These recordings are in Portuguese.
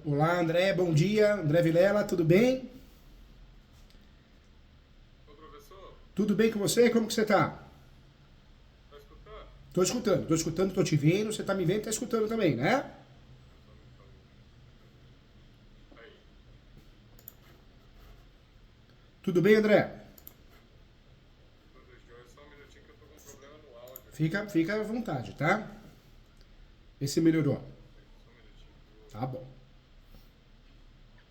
Olá, André, bom dia. André Vilela, tudo bem? Ô professor, Tudo bem com você? Como que você tá? tá escutando? Tô escutando, tô te vendo. Você tá me vendo e tá escutando também, né? Eu só aumentar o. Aí, Tudo bem, André? tudo jóia. Só um minutinho que eu tô com um problema no áudio aqui. Fica à vontade, tá? Vê se melhorou. Só um minutinho que eu vou Tá bom.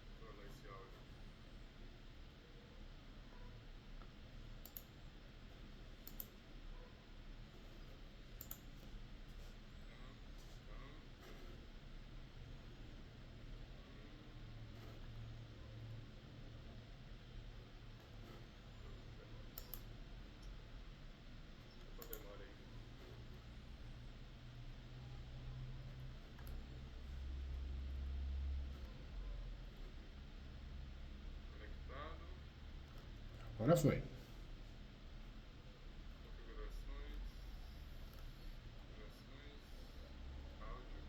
controlar esse áudio aqui. Hum, desculpa a demora aí. Conectado. Agora foi. Configurações. Configurações. Áudio.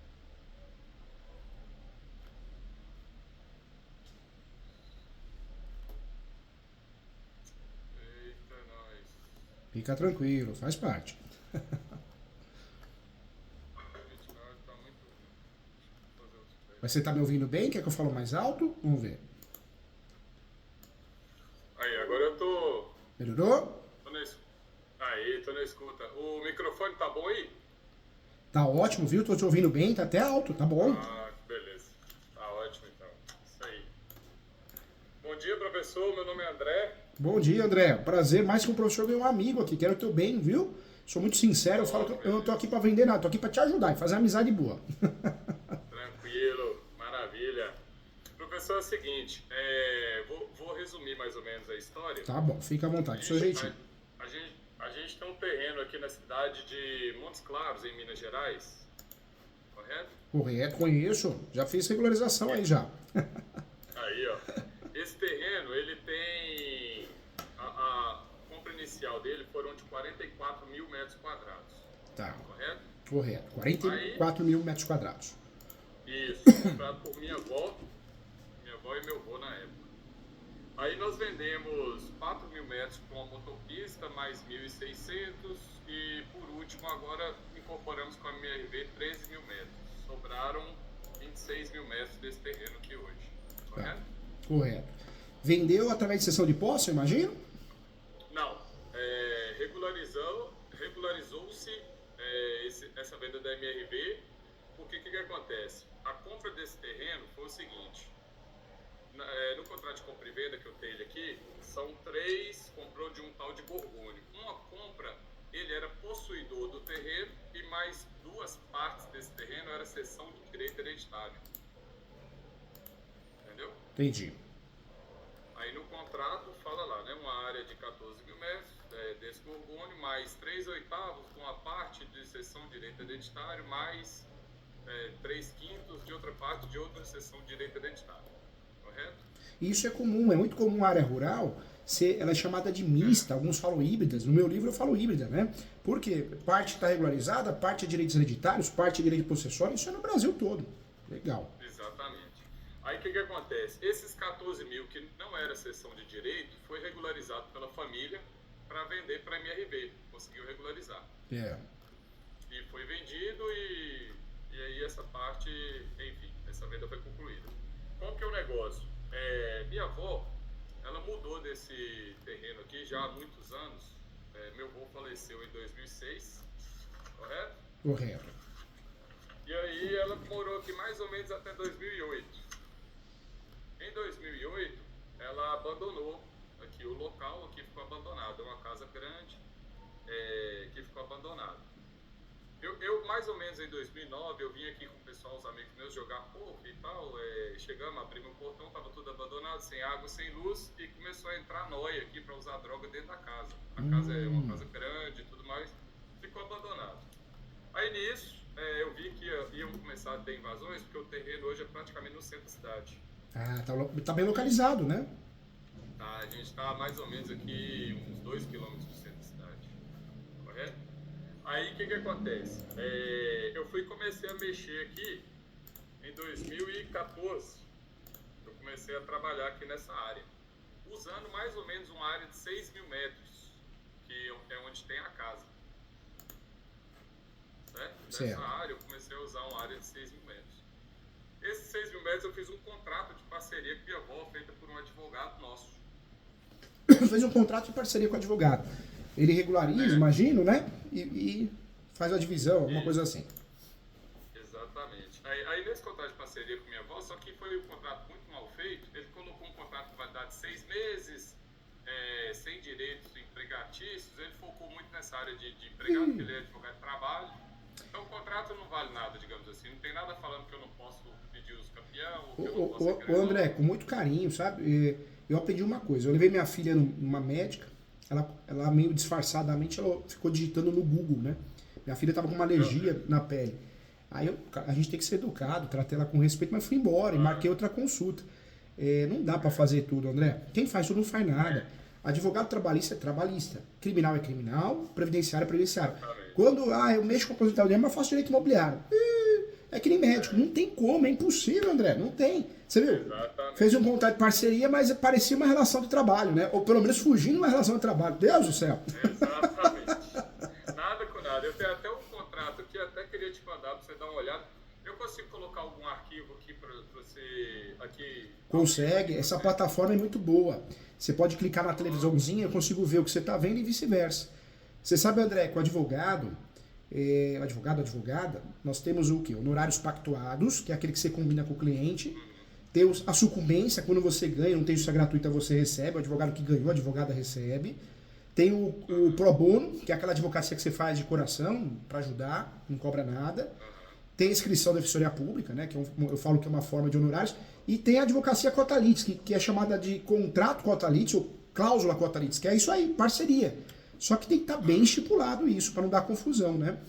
Eita, nós. Fica tranquilo, faz parte. Gente, o áudio tá muito ruim. Deixa eu fazer outro Mas teste você tá me aqui. ouvindo bem? Quer que eu falo mais alto? Vamos ver. Aí, agora eu tô. Melhorou? Tô na, aí, tô na escuta. O microfone tá bom aí? Tá ótimo, viu? Tô te ouvindo bem, tá até alto, tá bom. Ah, que beleza. Tá ótimo então. Isso aí. Bom dia, professor. Meu nome é André. Bom dia, André. Prazer, mais que um professor, ganhei um amigo aqui. Quero o teu bem, viu? Sou muito sincero, eu falo Oh, que que eu não tô aqui beleza. pra vender nada, tô aqui pra te ajudar e fazer amizade boa. Tranquilo. Maravilha. Professor, é o seguinte. Vou resumir mais ou menos a história. Tá bom, fica à A vontade, do seu gente, jeitinho. a gente tem um terreno aqui na cidade de Montes Claros, em Minas Gerais. Correto? Correto, conheço. Já fiz regularização aí E já. aí, ó. Esse terreno, ele tem. A compra inicial dele foram de 44 mil metros quadrados. Tá, Correto? correto. Aí, 44 mil metros quadrados. isso, comprado por minha avó e meu avô na época. Aí nós vendemos 4 mil metros com a motopista, mais 1.600 e por último agora incorporamos com a MRV 13 mil metros. Sobraram 26 mil metros desse terreno aqui hoje. Tá, Correto? correto. Vendeu através de sessão de posse, eu imagino? Não. Regularizou-se essa venda da MRV, porque o que acontece? A compra desse terreno foi o seguinte: no contrato de compra e venda que eu tenho aqui, são três, comprou de um tal de Gorgônio. Uma compra, ele era possuidor do terreno e mais duas partes desse terreno era cessão de direito hereditário. Entendeu? Entendi. Aí no contrato fala lá, né, uma área de 14 mil metros desse Gorgônio, mais 3 oitavos de uma parte de cessão de direito hereditário, mais 3 quintos de outra parte de outra cessão de direito hereditário. Correto? E isso é comum, é muito comum a área rural ela é chamada de É, mista, alguns falam híbridas, no meu livro eu falo híbrida, né? Porque parte está regularizada, parte é direitos hereditários, parte é direito possessório, isso é no Brasil todo. Legal. exatamente. Aí o que acontece? Esses 14 mil que não era cessão de direito foi regularizado pela família para vender para a MRV. Conseguiu regularizar. É. E foi vendido e aí essa parte, enfim, essa venda foi concluída. Qual que é o negócio? Minha avó, ela mudou desse terreno aqui já há muitos anos. Meu avô faleceu em 2006, correto? Correto. E aí ela morou aqui mais ou menos até 2008. Em 2008, ela abandonou aqui o local, aqui ficou abandonado. É uma casa grande que ficou abandonada. Eu, mais ou menos em 2009, eu vim aqui com o pessoal, os amigos meus, jogar poker e tal. Chegamos, abrimos o portão, estava tudo abandonado, sem água, sem luz, e começou a entrar noia aqui para usar droga dentro da casa. A casa é uma casa grande e tudo mais, ficou abandonado. Aí nisso, eu vi que iam começar a ter invasões, porque o terreno hoje é praticamente no centro da cidade. Ah, tá bem localizado, né? Tá? A gente está mais ou menos aqui uns 2 quilômetros do centro da cidade, correto? Aí o que acontece? Eu fui comecei a mexer aqui Em 2014, eu comecei a trabalhar aqui nessa área, usando mais ou menos uma área de 6 mil metros, que é onde tem a casa. Certo? Nessa área, eu comecei a usar uma área de 6 mil metros. Esses 6 mil metros eu fiz um contrato de parceria com minha avó, feita por um advogado nosso. Fez um contrato de parceria com o advogado. Ele regulariza, imagino, né? E faz a divisão, alguma coisa assim. Exatamente. Aí nesse contrato de parceria com minha avó, só que foi um contrato muito mal feito, ele colocou um contrato de validade de 6 meses, sem direitos empregatícios, ele focou muito nessa área de empregado, porque ele é advogado de trabalho. Então o contrato não vale nada, digamos assim. Não tem nada falando que eu não posso pedir os campeão, ou que eu não posso... Ô André, com muito carinho, sabe? Eu aprendi uma coisa. Eu levei minha filha numa médica, ela meio disfarçadamente, ela ficou digitando no Google, né? Minha filha tava com uma alergia na pele. Aí a gente tem que ser educado, tratei ela com respeito, mas fui embora e marquei outra consulta. Não dá pra fazer tudo, André. Quem faz tudo não faz nada. Advogado trabalhista é trabalhista. Criminal é criminal, previdenciário é previdenciário. Quando eu mexo com a aposentadoria, mas faço direito imobiliário. É que nem médico. Não tem como, é impossível, André. Não tem. Você viu? Exatamente. Fez um contrato de parceria, mas parecia uma relação de trabalho, né? Ou pelo menos fugindo de uma relação de trabalho. Deus do céu. Exatamente. Nada com nada. Eu tenho até um contrato que até queria te mandar para você dar uma olhada. Eu consigo colocar algum arquivo aqui para você... Aqui. Consegue. Essa plataforma é muito boa. Você pode clicar na televisãozinha, eu consigo ver o que você está vendo e vice-versa. Você sabe, André, que o advogada, nós temos o quê? Honorários pactuados, que é aquele que você combina com o cliente. Tem a sucumbência, quando você ganha, não tem justiça gratuita, você recebe. O advogado que ganhou, a advogada recebe. Tem o pro bono, que é aquela advocacia que você faz de coração, para ajudar, não cobra nada. Tem a inscrição da defensoria pública, né, que eu falo que é uma forma de honorários. E tem a advocacia cota-litis, que é chamada de contrato cota-litis, ou cláusula cota-litis, que é isso aí, parceria. Só que tem que estar bem estipulado isso, para não dar confusão, né?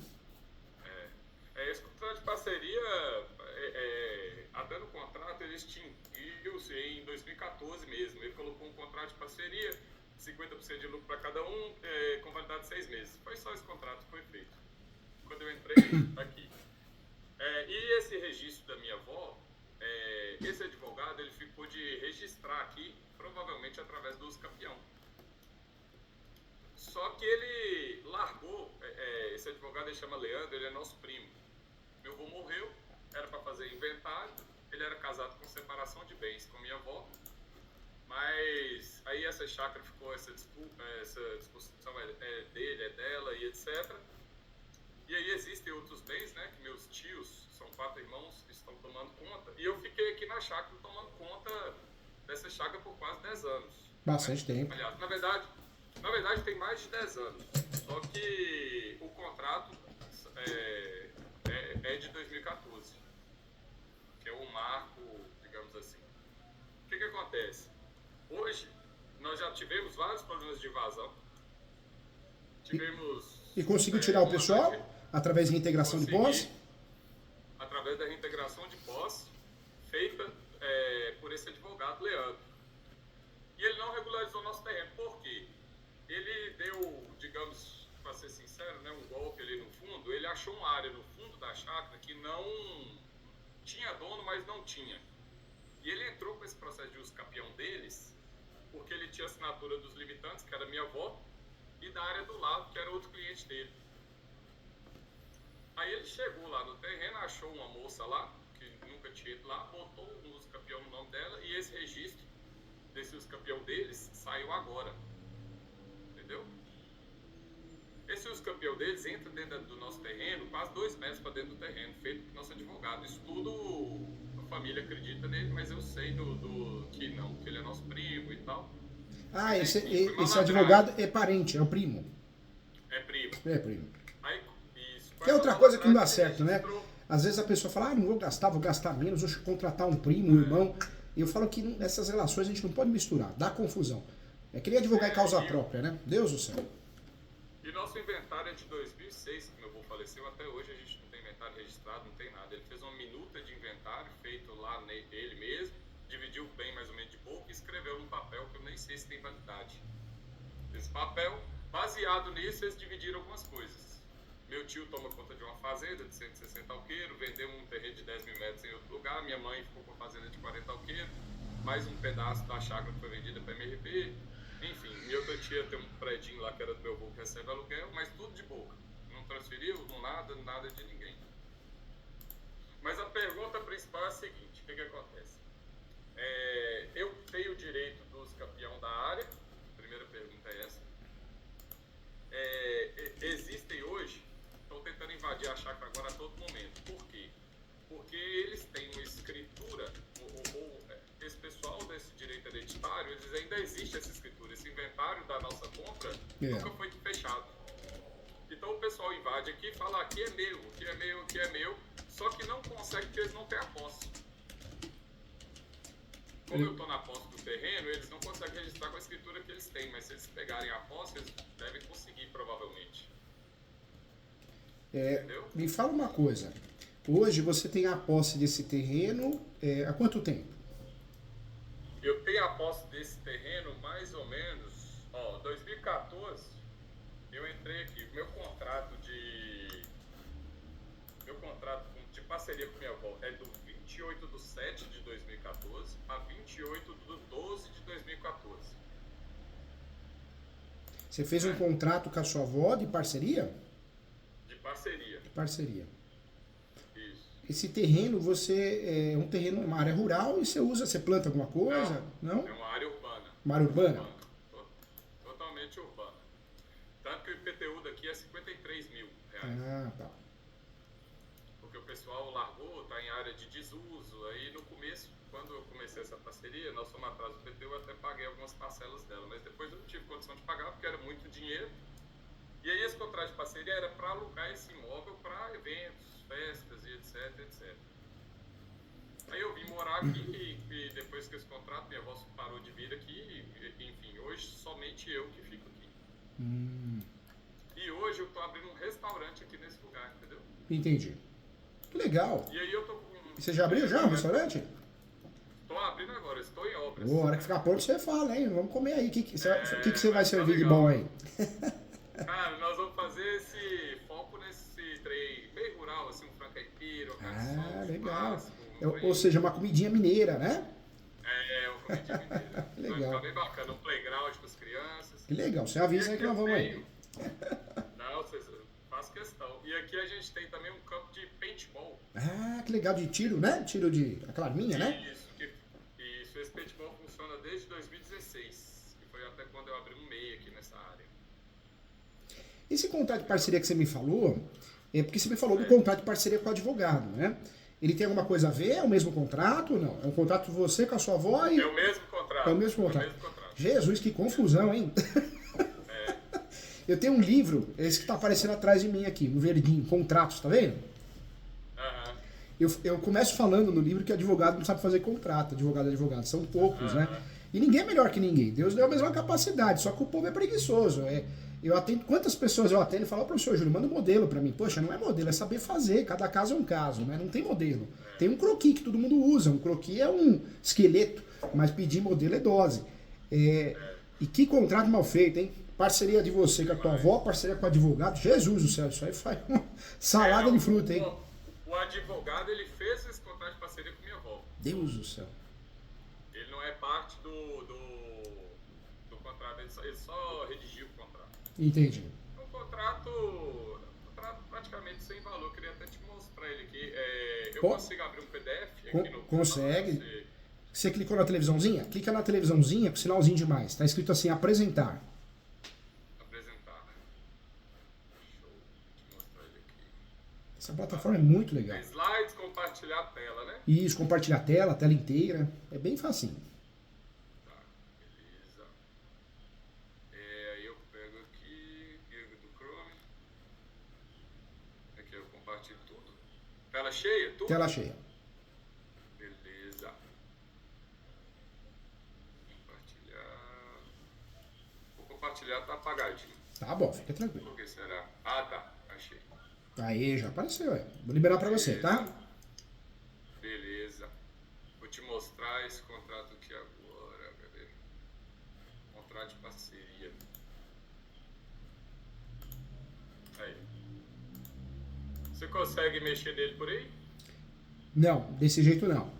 Esse contrato de parceria, até no contrato, ele extinguiu-se em 2014 mesmo. Ele colocou um contrato de parceria, 50% de lucro para cada um, com validade de 6 meses. Foi só esse contrato que foi feito, quando eu entrei aqui. E esse registro da minha avó, esse advogado, ele ficou de registrar aqui, provavelmente através do uso campeão. Só que ele largou, esse advogado, ele chama Leandro, ele é nosso primo. Meu avô morreu, era para fazer inventário, ele era casado com separação de bens com minha avó, mas aí essa chácara ficou, essa disposição dele, é dela e etc. E aí existem outros bens, né, que meus tios, são 4 irmãos, estão tomando conta, e eu fiquei aqui na chácara tomando conta dessa chácara por quase 10 anos. Bastante tempo. Aliás, na verdade tem mais de 10 anos, só que o contrato é de 2014, que é um marco, digamos assim. O que acontece? Hoje, nós já tivemos vários problemas de invasão. E conseguiu tirar o pessoal através da reintegração de posse? Através da reintegração de posse, feita por esse advogado, Leandro. E ele não regularizou nosso terreno. Por quê? Ele deu, digamos, para ser sincero, né, um golpe ali no fundo. Ele achou uma área no fundo da chácara que não tinha dono, mas não tinha. E ele entrou com esse processo de uso campeão deles, porque ele tinha assinatura dos limitantes, que era minha avó, e da área do lado, que era outro cliente dele. Aí ele chegou lá no terreno, achou uma moça lá, que nunca tinha ido lá, botou o uso campeão no nome dela, e esse registro desse uso campeão deles saiu agora. Entendeu? Esse uso campeão deles entra dentro do nosso terreno, quase 2 metros para dentro do terreno, feito por nosso advogado. Isso tudo a família acredita nele, mas eu sei que não, que ele é nosso primo e tal. Esse advogado é parente, é o primo. É primo. É primo. Aí, isso. Que é outra coisa que não dá certo, né? Às vezes a pessoa fala, não vou gastar menos, vou contratar um primo, um irmão. E eu falo que nessas relações a gente não pode misturar, dá confusão. É que nem advogar em causa própria, né? Deus do céu. E nosso inventário é de 2006, que meu avô faleceu, até hoje a gente não tem inventário registrado, não tem nada. Ele fez uma minuta de inventário, feito lá ele mesmo, dividiu bem mais ou menos de boca e escreveu num papel que eu nem sei se tem validade. Esse papel, baseado nisso, eles dividiram algumas coisas. Meu tio toma conta de uma fazenda de 160 alqueiros, vendeu um terreno de 10 mil metros em outro lugar, minha mãe ficou com a fazenda de 40 alqueiros, mais um pedaço da chácara que foi vendida para MRP, enfim, minha outra tia tem um predinho lá que era do meu avô que recebe aluguel, mas tudo de boca, não transferiu, não nada de ninguém. Mas a pergunta principal é a seguinte, o que acontece? Eu tenho o direito dos campeões da área, a primeira pergunta é essa. Existem hoje, estão tentando invadir a chácara agora a todo momento. Por quê? Porque eles têm uma escritura, esse pessoal desse direito hereditário, eles ainda existe essa escritura, esse inventário da nossa compra nunca foi fechado. Então o pessoal invade aqui e fala, aqui é meu, aqui é meu, aqui é meu, só que não consegue porque eles não têm a posse. Como eu estou na posse do terreno, eles não conseguem registrar com a escritura que eles têm, mas se eles pegarem a posse, eles devem conseguir, provavelmente. Entendeu? Me fala uma coisa. Hoje você tem a posse desse terreno há quanto tempo? Eu tenho a posse desse terreno mais ou menos, 2014, eu entrei aqui, meu contrato de parceria com minha avó é do 28/7/2014 a 28/12/2014. Você fez um contrato com a sua avó de parceria? De parceria. De parceria. Isso. Esse terreno, você é um terreno, uma área rural e você planta alguma coisa? Não? É uma área urbana. Uma área urbana? Totalmente urbana. Tanto que o IPTU daqui é 53 mil reais. Ah, tá. Porque o pessoal largou, está em área de desuso. Aí no começo, quando eu comecei essa parceria, nós fomos atrás do IPTU, eu até paguei algumas parcelas dela. Mas depois eu não tive condição de pagar porque era muito dinheiro. E aí esse contrato de parceria era para alugar esse imóvel para eventos, festas e etc. Aí eu vim morar aqui e depois que esse contrato, minha avó parou de vir aqui, enfim, hoje somente eu que fico aqui. E hoje eu tô abrindo um restaurante aqui nesse lugar, entendeu? Entendi. Que legal. E aí eu tô com... Você já abriu já o restaurante? Tô abrindo agora, estou em obras. Boa, hora que ficar pronto você fala, hein? Vamos comer aí. O que você vai tá servir de legal. bom aí? Cara, nós vamos fazer esse foco nesse trem bem rural, assim, um frango caipira, legal. churrasco, Ou seja, uma comidinha mineira, né? Uma comidinha mineira. Legal. Vai ficar bem bacana, um playground com as crianças. Que legal, você avisa aí que nós vamos aí. Não, faço questão. E aqui a gente tem também um campo de paintball. Ah, que legal, de tiro, né? Tiro de aquela arminha, né? Isso, esse paintball funciona desde 2016, que foi até quando eu abri um MEI aqui nessa área. Esse contrato de parceria que você me falou, é porque você me falou do contrato de parceria com o advogado, né? Ele tem alguma coisa a ver? É o mesmo contrato ou não? É um contrato de você com a sua avó e... É o mesmo contrato. É o mesmo contrato. Jesus, que confusão, hein? Eu tenho um livro, esse que está aparecendo atrás de mim aqui, no verdinho, contratos, tá vendo? Eu começo falando no livro que advogado não sabe fazer contrato, advogado, são poucos, né? E ninguém é melhor que ninguém, Deus deu a mesma capacidade, só que o povo é preguiçoso. Eu atendo, quantas pessoas eu atendo e falo, professor Júlio, manda um modelo para mim. Poxa, não é modelo, é saber fazer, cada caso é um caso, né? Não tem modelo. Tem um croquis que todo mundo usa, um croquis é um esqueleto, mas pedir modelo é dose. E que contrato mal feito, hein? Parceria de você com a tua avó, parceria com o advogado, Jesus do céu, isso aí faz uma salada de fruta, hein? O advogado, ele fez esse contrato de parceria com minha avó. Deus do céu. Ele não é parte do contrato, ele só redigiu o contrato. Entendi. Um contrato praticamente sem valor, eu queria até te mostrar ele aqui. Eu consigo abrir um PDF aqui no... Consegue. Você clicou na televisãozinha? Clica na televisãozinha com sinalzinho de mais. Tá escrito assim, apresentar. Apresentar, né? Show. Deixa eu mostrar ele aqui. Essa plataforma é muito legal. Slides, compartilhar a tela, né? Isso, compartilhar a tela inteira. É bem facinho. Tá, beleza. Aí eu pego aqui, do Chrome. Aqui eu compartilho tudo. Tela cheia? Tudo? Tela cheia. Beleza. Compartilhar. Vou compartilhar, tá apagadinho. Tá bom, fica tranquilo. Por que será? Ah, tá. Achei. Aí, já apareceu, Vou liberar pra você, tá? Beleza. Vou te mostrar esse contrato aqui agora. Cadê? Contrato de parceria. Aí. consegue mexer nele por aí? Não, desse jeito não.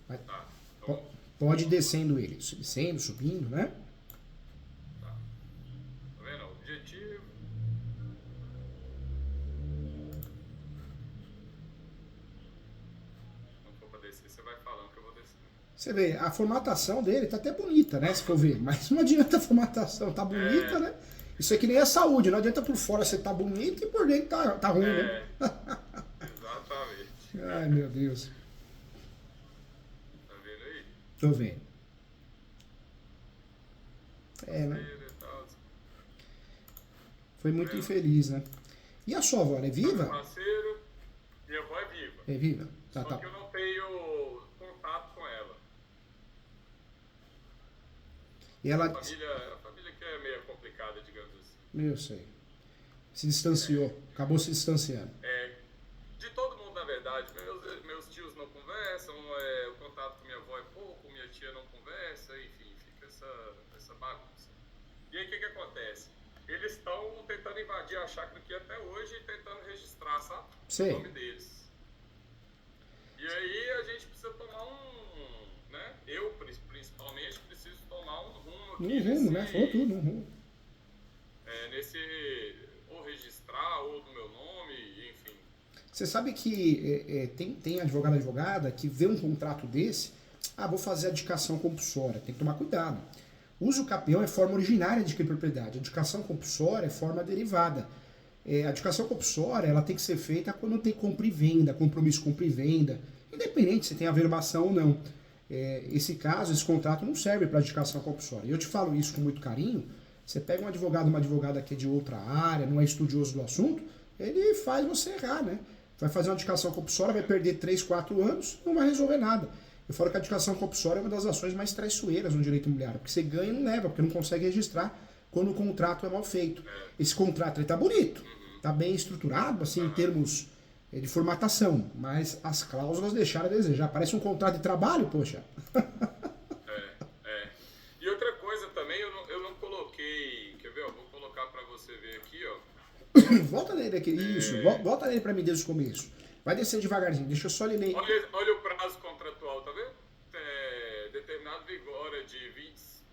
Tá. Então, Pode ir descendo ele, descendo, subindo, né? tá. Tá vendo? Objetivo. Não for pra descer, você vai falando que eu vou descer. Você vê, a formatação dele tá até bonita, né? Se for ver. Mas não adianta a formatação tá bonita, né? Isso é que nem a saúde. Não adianta por fora você tá bonito e por dentro tá ruim, né? Exatamente. Ai, meu Deus. Tá vendo aí? Tô vendo. É, né? Foi muito infeliz, né? E a sua avó, ela é viva? Parceiro, minha avó é viva. É viva? Tá, Só tá. que eu não tenho contato com ela. E ela... A família que é meio complicada, digamos assim. Eu sei. Se distanciou. Acabou se distanciando. De todo mundo, na verdade. Meus tios não conversam, o contato com minha avó é pouco, minha tia não conversa, enfim, fica essa bagunça. E aí o que acontece? Eles estão tentando invadir a chácara aqui até hoje e tentando registrar, sabe? Sei. O nome deles. E aí a gente precisa tomar né? Eu, principalmente, preciso tomar um rumo aqui. Um rumo, né? Falou tudo, um rumo. Ou registrar, ou do meu nome, enfim. Você sabe que tem advogada que vê um contrato desse, vou fazer adjudicação compulsória, tem que tomar cuidado. Uso capião é forma originária de adquirir propriedade, adjudicação compulsória é forma derivada. A adjudicação compulsória ela tem que ser feita quando tem compra e venda, compromisso compra e venda, independente se tem averbação ou não. Esse caso, esse contrato não serve para adjudicação compulsória. E eu te falo isso com muito carinho. Você pega um advogado, uma advogada que é de outra área, não é estudioso do assunto, ele faz você errar, né? Vai fazer uma adjudicação compulsória, vai perder 3, 4 anos, não vai resolver nada. Eu falo que a adjudicação compulsória é uma das ações mais traiçoeiras no direito imobiliário, porque você ganha e não leva, porque não consegue registrar quando o contrato é mal feito. Esse contrato ele tá bonito, tá bem estruturado, assim, em termos de formatação, mas as cláusulas deixaram a desejar. Parece um contrato de trabalho, poxa. E outra coisa também, eu não coloquei, quer ver, ó, vou colocar pra você ver aqui, ó. Volta nele aqui, isso, volta nele pra mim desde o começo. Vai descer devagarzinho, deixa eu só ler. Olha o prazo contratual, tá vendo? Determinado vigor de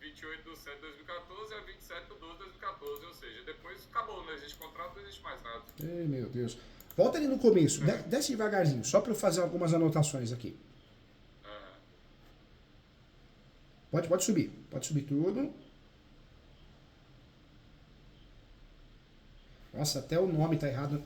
28 de setembro de 2014 a 27 de 12 de 2014, ou seja, depois acabou, não existe contrato, não existe mais nada. Ai, meu Deus. Volta ali no começo, desce devagarzinho, só pra eu fazer algumas anotações aqui. Pode subir tudo. Nossa, até o nome tá errado.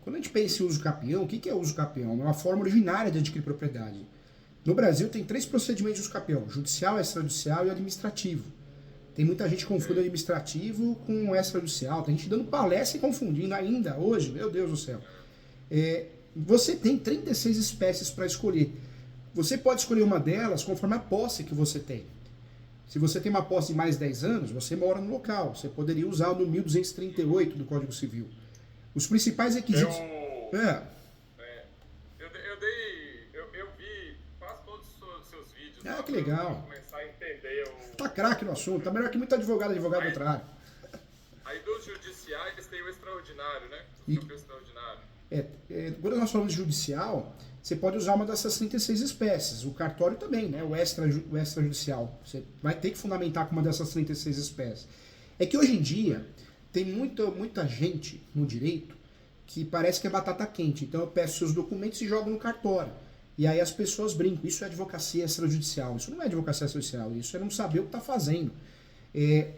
Quando a gente pensa em uso capião, o que é uso capião? É uma forma originária de adquirir propriedade. No Brasil tem 3 procedimentos de uso capião: judicial, extrajudicial e administrativo. Tem muita gente que confunde administrativo com extrajudicial. Tem gente dando palestra e confundindo ainda hoje. Meu Deus do céu. Você tem 36 espécies para escolher. Você pode escolher uma delas conforme a posse que você tem. Se você tem uma posse de mais de 10 anos, você mora no local. Você poderia usar o no 1238 do Código Civil. Os principais requisitos... Eu vi quase todos os seus vídeos. Que legal. Pra começar a entender Tá craque no assunto. Tá melhor que muito advogado de outra área. Aí dos judiciais tem o extraordinário, né? O campeão extraordinário. Quando nós falamos de judicial, você pode usar uma dessas 36 espécies. O cartório também, né? O extrajudicial. Você vai ter que fundamentar com uma dessas 36 espécies. É que hoje em dia tem muita gente no direito que parece que é batata quente. Então eu peço seus documentos e jogo no cartório. E aí as pessoas brincam. Isso é advocacia extrajudicial. Isso não é advocacia extrajudicial. Isso é não saber o que está fazendo.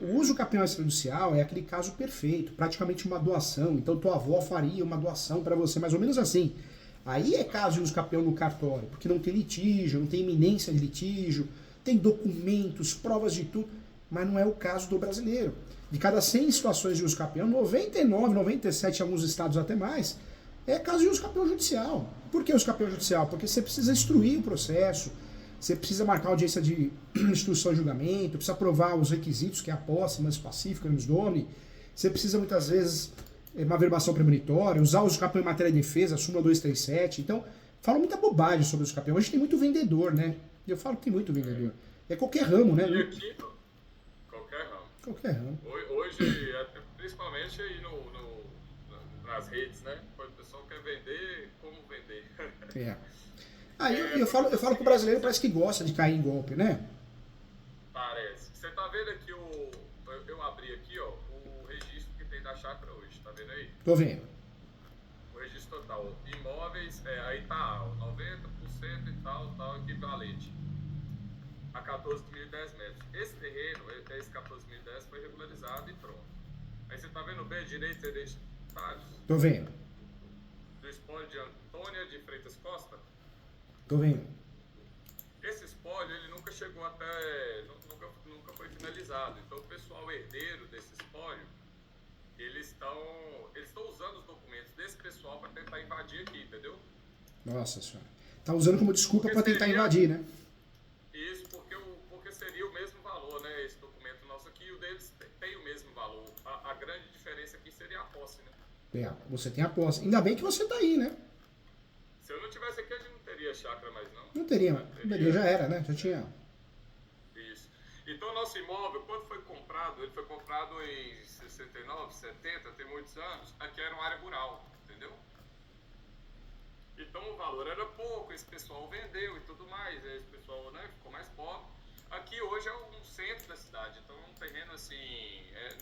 O uso capião extrajudicial é aquele caso perfeito, praticamente uma doação. Então tua avó faria uma doação para você, mais ou menos assim. Aí é caso de uso capião no cartório, porque não tem litígio, não tem iminência de litígio, tem documentos, provas de tudo, mas não é o caso do brasileiro. De cada 100 situações de uso capião, 99, 97, em alguns estados até mais, é caso de uso capião judicial. Por que uso capião judicial? Porque você precisa instruir o processo, você precisa marcar audiência de instrução e julgamento, precisa provar os requisitos, que é a posse mais pacífica, nos nome. Você precisa, muitas vezes, uma averbação premonitória, usar o uso capião em matéria de defesa, súmula 237. Então, fala muita bobagem sobre o uso capião. Hoje tem muito vendedor, né? Eu falo que tem muito vendedor. É qualquer ramo, né? E aqui, qualquer ramo. Qualquer ramo. Hoje, principalmente aí nas redes, né? O pessoal quer vender, como vender. É. Eu falo que o brasileiro parece que gosta de cair em golpe, né? Parece. Você tá vendo aqui eu abri aqui, ó, o registro que tem da chácara hoje, tá vendo aí? Tô vendo. O registro total. Imóveis, aí tá, ó, 90% e tal, equivalente a 14.010 metros. Esse terreno, esse 14.010 foi regularizado e pronto. Aí você tá vendo bem direitos identitários Tô vendo. do espólio de Antônia de Freitas Costa? Tô vendo. Esse espólio, ele nunca chegou até, nunca foi finalizado. Então, o pessoal herdeiro desse espólio, eles estão usando os documentos desse pessoal para tentar invadir aqui, entendeu? Nossa senhora. Tá usando como desculpa Porque para tentar seria- invadir, né? Isso porque seria o mesmo valor, né? Esse documento nosso aqui e o deles tem o mesmo valor. A grande diferença aqui seria a posse, né? É, você tem a posse. Ainda bem que você tá aí, né? Se eu não tivesse aqui, a gente não teria chácara mais, não. Não teria, já era, né? Já tinha. Isso. Então, o nosso imóvel, quando foi comprado, ele foi comprado em 69, 70, tem muitos anos, aqui era uma área rural, entendeu? Então, o valor era pouco, esse pessoal vendeu e tudo mais, esse pessoal, né, ficou mais pobre. Aqui hoje é um centro da cidade, então é um terreno assim,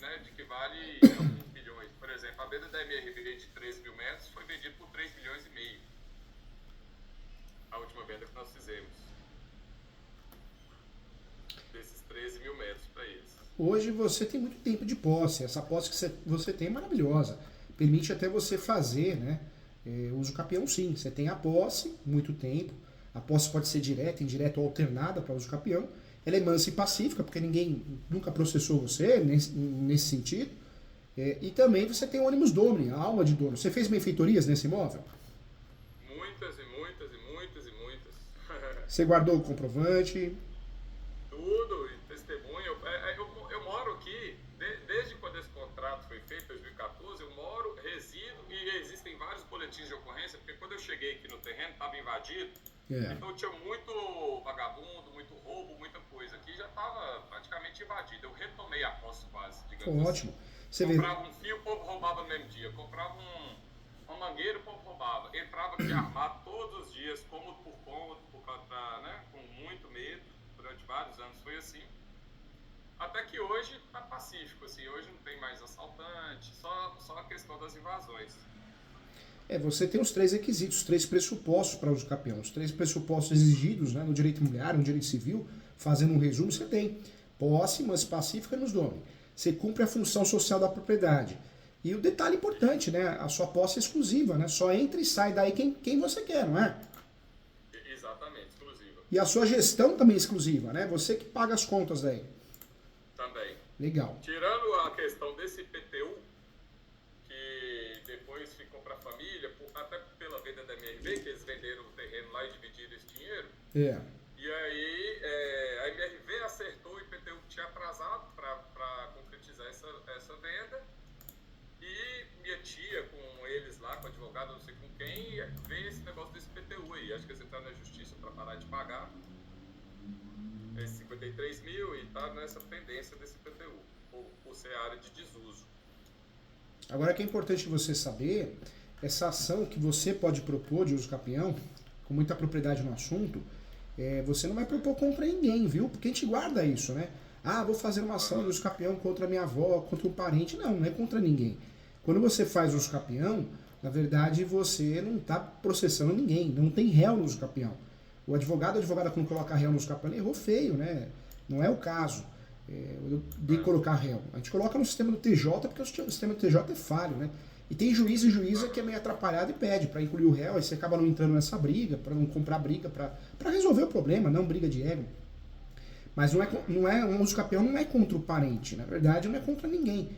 né, de que vale alguns milhões. Por exemplo, a venda da MRV de 13 mil metros foi vendida por 3 milhões e meio. A última venda que nós fizemos. Desses 13 mil metros para eles. Hoje você tem muito tempo de posse. Essa posse que você tem é maravilhosa. Permite até você fazer, né? Uso capião, sim. Você tem a posse, muito tempo. A posse pode ser direta, indireta ou alternada para uso capião. Ela é mansa e pacífica, porque ninguém nunca processou você nesse sentido. E também você tem o ônibus Domini, a alma de dono. Você fez benfeitorias nesse imóvel? Muitas e muitas e muitas e muitas. Você guardou o comprovante? Tudo, e testemunha. Eu moro aqui, desde quando esse contrato foi feito, em 2014, eu moro, resido e existem vários boletins de ocorrência, porque quando eu cheguei aqui no terreno, estava invadido, então tinha muito vagabundo, muito roubo, muita coisa. Aqui já estava praticamente invadido. Eu retomei a posse quase, digamos Ótimo. assim. Comprava um fio, o povo roubava no mesmo dia. Comprava uma mangueira, o povo roubava. Entrava aqui armado todos os dias, cômodo por cômodo, né, com muito medo. Durante vários anos foi assim. Até que hoje está pacífico, assim. Hoje não tem mais assaltante, só a questão das invasões. Você tem os 3 requisitos, os 3 pressupostos para uso capião. Os 3 pressupostos exigidos, né, no direito imobiliário, no direito civil. Fazendo um resumo, você tem posse, mansa e pacífica nos domínios. Você cumpre a função social da propriedade. E o detalhe importante, né? A sua posse é exclusiva, né? Só entra e sai daí quem você quer, não é? Exatamente, exclusiva. E a sua gestão também é exclusiva, né? Você que paga as contas daí. Também. Legal. Tirando a questão desse IPTU, que depois ficou para a família, até pela venda da MRV, que eles venderam o terreno lá e dividiram esse dinheiro. E aí a MRV acertou o IPTU que tinha atrasado para concretizar essa venda. E minha tia, com eles lá, com o advogado, não sei com quem, vê esse negócio desse IPTU aí. Acho que eles entraram na justiça para parar de pagar esses 53 mil e tá nessa pendência desse IPTU, por ser área de desuso. Agora, que é importante você saber, essa ação que você pode propor de uso capião, com muita propriedade no assunto, você não vai propor contra ninguém, viu? Porque a gente guarda isso, né? Vou fazer uma ação de uso capião contra minha avó, contra um parente. Não é contra ninguém. Quando você faz uso capião, na verdade você não está processando ninguém, não tem réu no uso capião. O advogado, a advogada, quando coloca réu no uso capião, ele errou feio, né? Não é o caso de colocar réu. A gente coloca no sistema do TJ, porque o sistema do TJ é falho, né? E tem juiz e juíza que é meio atrapalhado e pede para incluir o réu, aí você acaba não entrando nessa briga, para não comprar briga, para resolver o problema, não briga de ego. Mas um uso capião não é contra o parente, na verdade não é contra ninguém.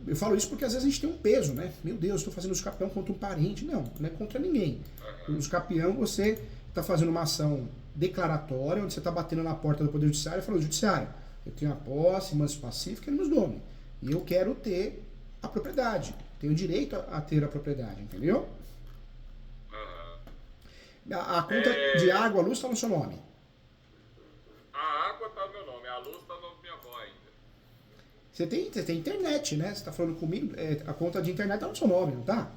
Eu falo isso porque às vezes a gente tem um peso, né? Meu Deus, estou fazendo uso capião contra um parente. Não é contra ninguém. O uso capião, você está fazendo uma ação declaratória, onde você está batendo na porta do Poder Judiciário e falando: Judiciário, eu tenho a posse, mansa e pacífica e nos domínios. E eu quero ter a propriedade. Tenho direito a ter a propriedade, entendeu? A conta de água, luz está no seu nome. Você tem internet, né? Você tá falando comigo, a conta de internet tá no seu nome, não tá?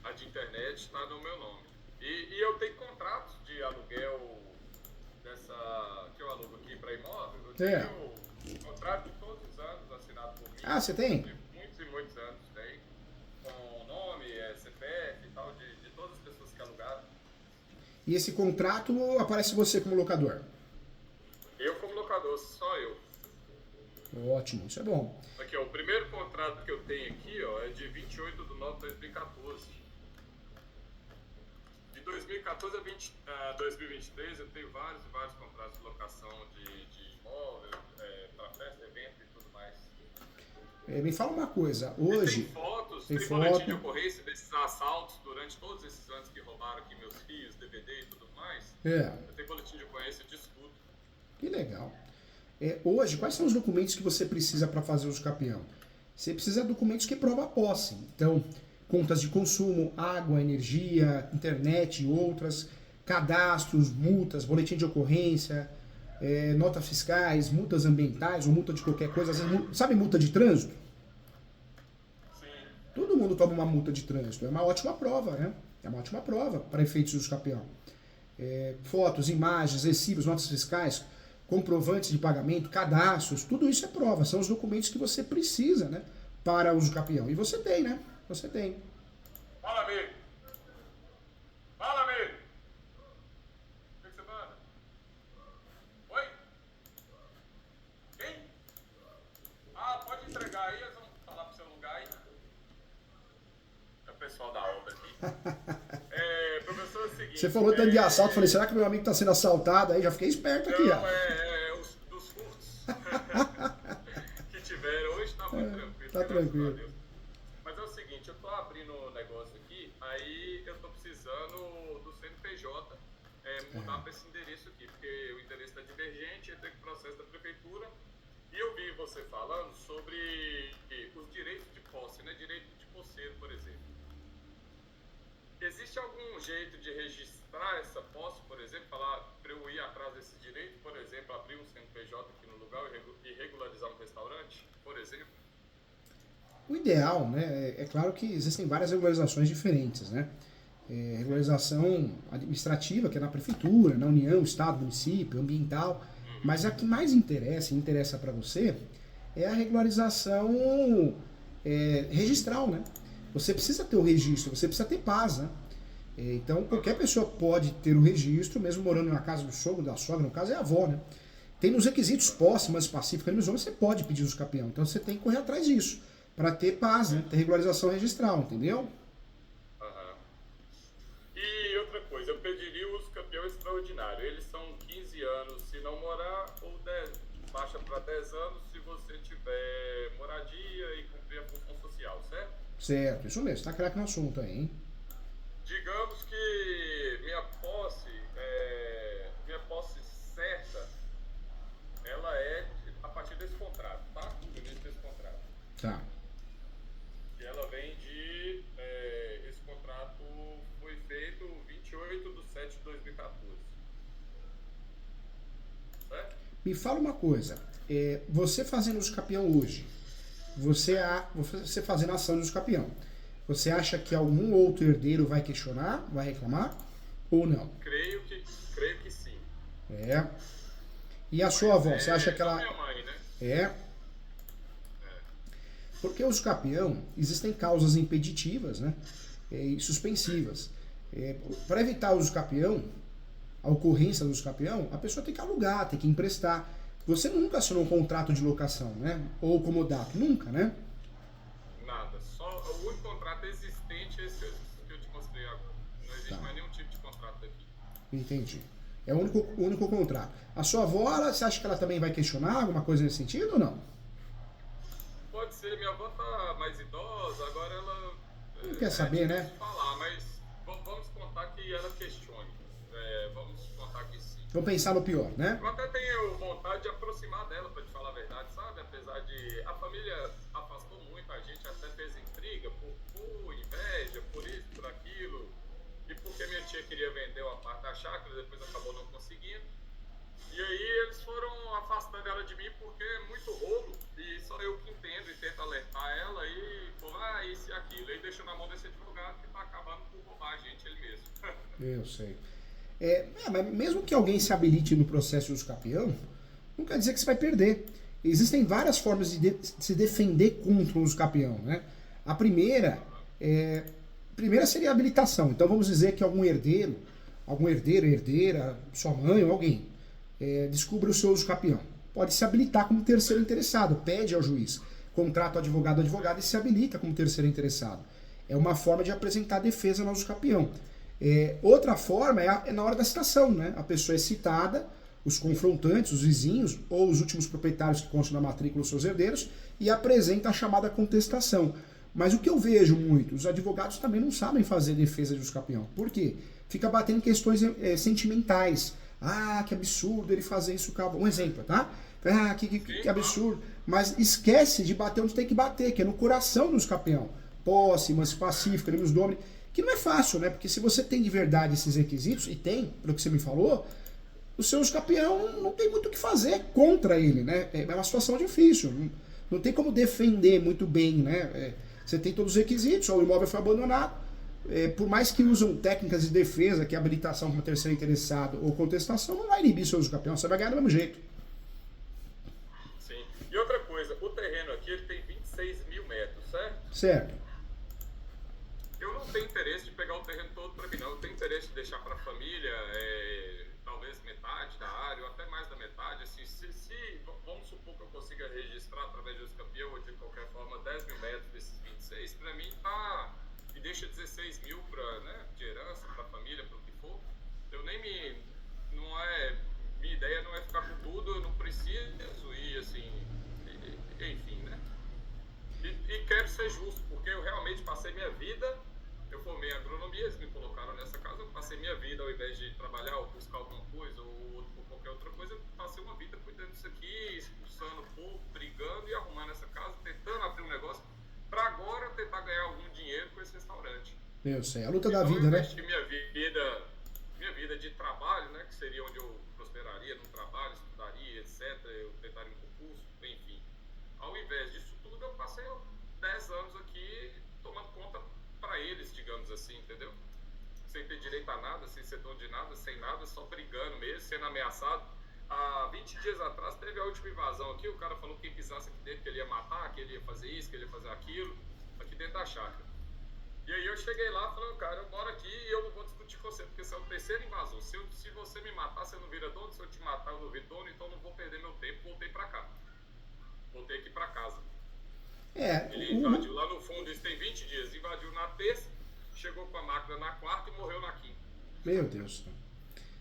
A de internet está no meu nome. E eu tenho contratos de aluguel dessa que eu alugo aqui para imóvel. Eu É. tenho contrato de todos os anos assinado por mim. Ah, você tem? De muitos e muitos anos tem. Com nome, CPF e tal, de todas as pessoas que alugaram. E esse contrato aparece você como locador? Eu como locador, só eu. Ótimo, isso é bom. Aqui, ó, o primeiro contrato que eu tenho aqui, ó, é de 28 de nove de 2014. De 2014 a 2023 eu tenho vários e vários contratos de locação de imóvel, para festa, evento e tudo mais. Me fala uma coisa, E hoje... tem fotos, tem tem foto. boletim de ocorrência desses assaltos durante todos esses anos que roubaram aqui meus fios, DVD e tudo mais. Eu tenho boletim de ocorrência disso tudo. Que legal. Hoje, quais são os documentos que você precisa para fazer uso capião? Você precisa de documentos que provam a posse. Então, contas de consumo, água, energia, internet e outras, cadastros, multas, boletim de ocorrência, notas fiscais, multas ambientais ou multa de qualquer coisa. Às vezes, sabe multa de trânsito? Sim. Todo mundo toma uma multa de trânsito. É uma ótima prova, né? É uma ótima prova para efeitos de uso capião. Fotos, imagens, recibos, notas fiscais, comprovantes de pagamento, cadastros, tudo isso é prova, são os documentos que você precisa, né, para uso capião. E você tem, né? Você tem. Fala, amigo. Fala, amigo. O que você manda? Oi? Quem? Ah, pode entregar aí, eles vão falar pro seu lugar aí. É o pessoal da obra aqui. Professor, é o seguinte... Você falou tanto de assalto, falei, será que meu amigo está sendo assaltado? Aí já fiquei esperto aqui, Não, ó. os dos furtos que tiveram. Hoje tá muito tranquilo. Tá graças tranquilo. a Deus. Mas é o seguinte, eu tô abrindo um negócio aqui, aí eu tô precisando do CNPJ mudar para esse endereço aqui, porque o endereço tá divergente, eu tenho que processo da prefeitura. E eu vi você falando sobre os direitos de posse, né? Direito de posseiro, por exemplo. Existe algum jeito de registrar essa posse, por exemplo, para eu ir atrás desse direito, por exemplo, abrir um CNPJ aqui no lugar e regularizar um restaurante, por exemplo? O ideal, né, é claro que existem várias regularizações diferentes, né? Regularização administrativa, que é na prefeitura, na União, Estado, município, ambiental, mas a que mais interessa para você, é a regularização registral, né? Você precisa ter o registro, você precisa ter paz, né? Então, qualquer pessoa pode ter o registro, mesmo morando na casa do sogro, da sogra, no caso é a avó, né? Tem nos requisitos posse, mas pacífica, você pode pedir uso capião. Então, você tem que correr atrás disso, para ter paz, né? Ter regularização registral, entendeu? E outra coisa, eu pediria o uso capião extraordinário. Eles são 15 anos se não morar, ou 10, baixa para 10 anos se você tiver moradia e cumprir a função social, certo? Certo, isso mesmo, tá craque no assunto aí, hein? Digamos que minha posse certa, ela é a partir desse contrato, tá? Do início desse contrato. Tá. E ela vem de... esse contrato foi feito 28/7/2014. Certo? Me fala uma coisa, você fazendo uso capião hoje, você fazendo a ação de uso capião, você acha que algum outro herdeiro vai questionar, vai reclamar ou não? Creio que sim. E a sua avó, você acha que ela... Minha mãe, né? Porque o uso capião, existem causas impeditivas, né? E suspensivas. Para evitar o uso capião, a ocorrência do uso capião, a pessoa tem que alugar, tem que emprestar. Você nunca assinou um contrato de locação, né? Ou comodato, nunca, né? Nada. Só o único contrato existente é esse que eu te mostrei agora. Não existe mais nenhum tipo de contrato aqui. Entendi. É o único contrato. A sua avó, você acha que ela também vai questionar alguma coisa nesse sentido ou não? Pode ser. Minha avó tá mais idosa, agora ela... Não quer saber, né? falar, mas vamos contar que ela questione. Vamos contar que sim. Vamos pensar no pior, né? Eu até tenho vontade de aproximar dela, pra te falar a verdade, sabe? Apesar de a família afastou muito a gente, até fez intriga por inveja, por isso, por aquilo. E porque minha tia queria vender uma parte da chácara, depois acabou não conseguindo. E aí eles foram afastando ela de mim porque é muito rolo. E aquilo. Aí deixou na mão desse advogado que está acabando por roubar a gente ele mesmo. Eu sei. Mas mesmo que alguém se habilite no processo de uso capião, não quer dizer que você vai perder. Existem várias formas de se defender contra o uso capião, né? A primeira seria a habilitação. Então vamos dizer que algum herdeiro, herdeira, sua mãe ou alguém, descubra o seu uso capião. Pode se habilitar como terceiro interessado, pede ao juiz, contrata o advogado ou advogada e se habilita como terceiro interessado. É uma forma de apresentar defesa no uso capião. Outra forma é na hora da citação, né? A pessoa é citada, os confrontantes, os vizinhos ou os últimos proprietários que constam na matrícula os seus herdeiros e apresenta a chamada contestação. Mas o que eu vejo muito, os advogados também não sabem fazer defesa de uso capião. Por quê? Fica batendo questões sentimentais. Ah, que absurdo ele fazer isso. Um exemplo, tá? Ah, que absurdo. Mas esquece de bater onde tem que bater, que é no coração do uso capião. Posse, emancipação pacífica, animus domini, que não é fácil, né? Porque se você tem de verdade esses requisitos, e tem, pelo que você me falou, o seu uso capião não tem muito o que fazer contra ele, né? É uma situação difícil. Não tem como defender muito bem, né? Você tem todos os requisitos, o imóvel foi abandonado. Por mais que usam técnicas de defesa, que é habilitação como terceiro interessado ou contestação, não vai inibir seu uso capião, você vai ganhar do mesmo jeito. Sim. E outra coisa, o terreno aqui ele tem 26 mil metros, certo? Certo. Eu não tenho interesse de pegar o terreno todo para mim, não. Eu tenho interesse de deixar para a família, talvez metade da área, ou até mais da metade. Assim, vamos supor que eu consiga registrar através do uso capião ou de qualquer forma 10 mil metros desses 26, para mim tá. E deixa 16 mil de herança para a família, para o que for. Minha ideia não é ficar com tudo, eu não preciso e assim, enfim, né? E quero ser justo, porque eu realmente passei minha vida, eu formei em agronomia, eles me colocaram nessa casa, eu passei minha vida, ao invés de trabalhar ou buscar alguma coisa ou qualquer outra coisa, eu passei uma vida cuidando disso aqui, expulsando o povo, brigando e arrumando essa casa, tentando abrir um negócio, para agora tentar ganhar algum dinheiro com esse restaurante. Eu sei, a luta da então, vida, né? Eu investi minha vida de trabalho, né, que seria onde eu prosperaria no trabalho, estudaria, etc., eu tentaria um concurso, enfim. Ao invés disso tudo, eu passei 10 anos aqui tomando conta para eles, digamos assim, entendeu? Sem ter direito a nada, sem ser dono de nada, sem nada, só brigando mesmo, sendo ameaçado. Há 20 dias atrás teve a última invasão aqui, o cara falou que quem pisasse aqui dentro que ele ia matar, que ele ia fazer isso, que ele ia fazer aquilo, aqui dentro da chácara. E aí eu cheguei lá e falei, cara, eu moro aqui e eu não vou discutir com você, porque você é o terceiro invasor. Se você me matar, você não vira dono, se eu te matar, eu não viro dono, então não vou perder meu tempo, voltei pra cá. Voltei aqui pra casa. Ele invadiu lá no fundo, isso tem 20 dias, invadiu na terça, chegou com a máquina na quarta e morreu na quinta. Meu Deus.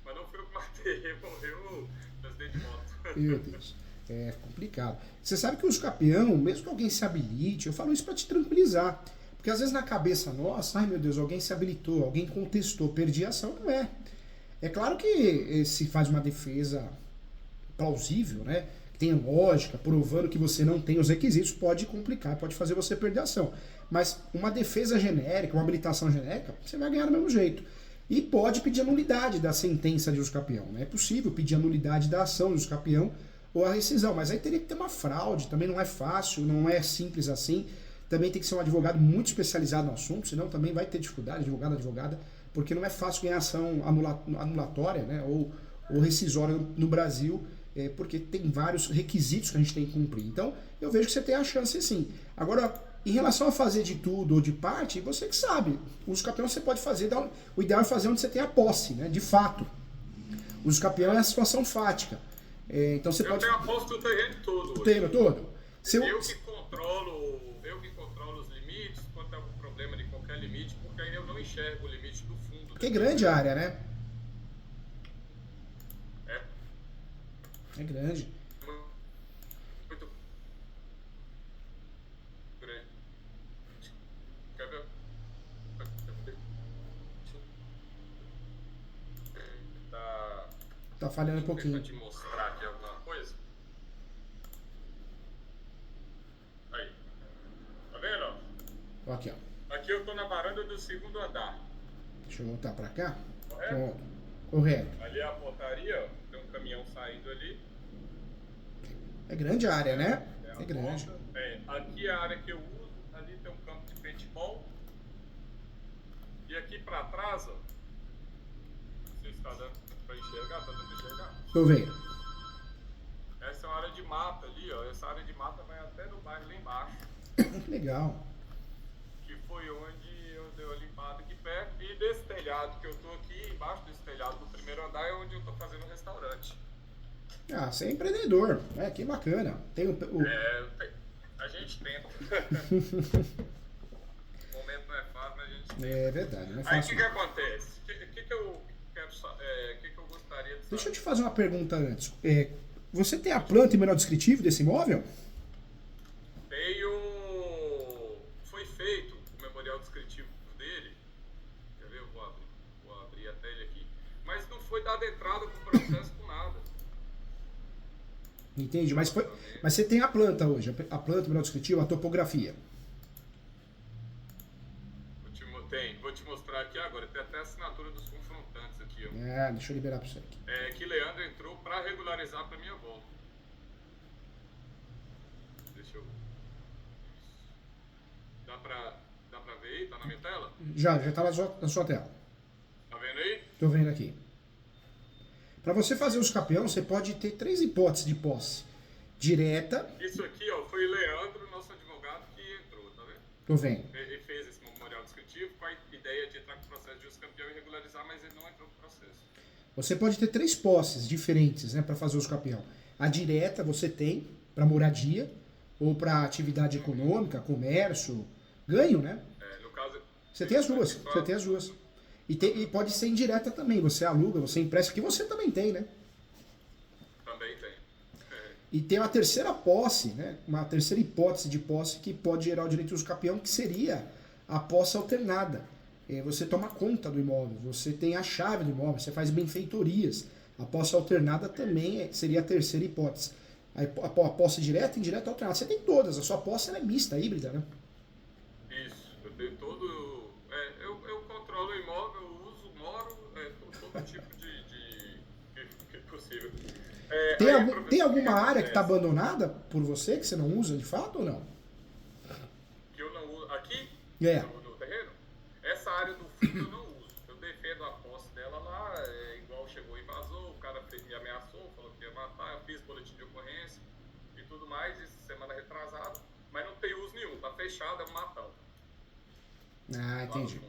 Mas não foi eu que matei, morreu o presidente de moto. Meu Deus. É complicado. Você sabe que o uso capião, mesmo que alguém se habilite, eu falo isso pra te tranquilizar. Porque às vezes na cabeça nossa, ai meu Deus, alguém se habilitou, alguém contestou, perdi a ação, não é. É claro que se faz uma defesa plausível, né, que tenha lógica, provando que você não tem os requisitos, pode complicar, pode fazer você perder a ação. Mas uma defesa genérica, uma habilitação genérica, você vai ganhar do mesmo jeito. E pode pedir a nulidade da sentença de uso capião. Né? É possível pedir a nulidade da ação de uso capião ou a rescisão, mas aí teria que ter uma fraude, também não é fácil, não é simples assim. Também tem que ser um advogado muito especializado no assunto, senão também vai ter dificuldade, advogada, porque não é fácil ganhar ação anulatória, né, ou rescisória no Brasil, porque tem vários requisitos que a gente tem que cumprir. Então, eu vejo que você tem a chance sim. Agora, em relação a fazer de tudo ou de parte, você que sabe. O uso capião você pode fazer, o ideal é fazer onde você tem a posse, né, de fato. O uso capião é a situação fática. Então você pode... tenho a posse do terreno todo. O terreno todo? Eu que controlo os limites, quando tem algum problema de qualquer limite, porque aí eu não enxergo o limite do fundo. Porque é grande a área, né? É grande. Muito grande. Quer ver? Tá falhando um pouquinho. Vou te mostrar aqui alguma coisa. Aí. Tá vendo? Aqui, ó. Aqui eu tô na varanda do segundo andar. Deixa eu voltar pra cá. Correto? Pronto. Correto. Ali é a portaria, ó. Tem um caminhão saindo ali. É grande a área, né? É grande. Aqui é a área que eu uso. Ali tem um campo de paintball. E aqui pra trás, ó, não sei se tá dando pra enxergar, tá dando pra enxergar? Tô vendo. Essa é uma área de mata ali, ó. Essa área de mata vai até no bairro lá embaixo. Legal. Que foi onde eu dei uma limpada aqui perto. E desse telhado que eu tô aqui, embaixo desse telhado do primeiro andar, é onde eu tô fazendo um restaurante. Ah, você é empreendedor. Que bacana. Tem A gente tenta. O momento não é fácil, mas a gente tenta. É verdade, não é Aí o fácil. que acontece? O que eu quero saber? O que eu gostaria de saber? Deixa eu te fazer uma pergunta antes. Você tem a planta e menor descritivo desse imóvel? Foi feito o memorial descritivo dele. Quer ver? Eu vou abrir até ele aqui. Mas não foi dada entrada com o processo com nada. Entende? Mas você tem a planta hoje, a planta, o menor descritivo, a topografia. Vou te mostrar aqui agora. Tem até a assinatura dos confrontantes aqui, ó. Deixa eu liberar pra você aqui. Que Leandro entrou para regularizar para minha volta. Deixa eu. Dá pra ver aí? Tá na minha tela? Já tá na sua tela. Tá vendo aí? Tô vendo aqui. Para você fazer os capião, você pode ter 3 hipóteses de posse. Direta. Isso aqui, ó, foi o Leandro, nosso advogado, que entrou, tá vendo? Tô vendo. Ele fez esse memorial descritivo com a ideia de entrar com o processo de uso-campeão e regularizar, mas ele não entrou com o processo. Você pode ter 3 posses diferentes, né, para fazer os capião. A direta você tem para moradia ou para atividade econômica, comércio, ganho, né? No caso, você tem as duas. Você tem as duas. E pode ser indireta também. Você aluga, você empresta, que você também tem, né? Também tem. E tem uma terceira posse, né? Uma terceira hipótese de posse que pode gerar o direito de uso capião, que seria a posse alternada. Você toma conta do imóvel, você tem a chave do imóvel, você faz benfeitorias. A posse alternada também seria a terceira hipótese. A posse direta, indireta, alternada. Você tem todas, a sua posse ela é mista, híbrida, né? Isso, eu tenho todo. Eu controlo o imóvel, eu uso, moro, todo tipo que possível. Tem alguma área que está abandonada por você, que você não usa de fato ou não? Que eu não uso. Aqui? É. No terreno? Essa área do fundo eu não uso. Eu defendo a posse dela lá, igual chegou e vazou, o cara me ameaçou, falou que ia matar, eu fiz boletim de ocorrência e tudo mais, isso semana retrasada, mas não tem uso nenhum, tá fechado, é um matão. Ah, entendi.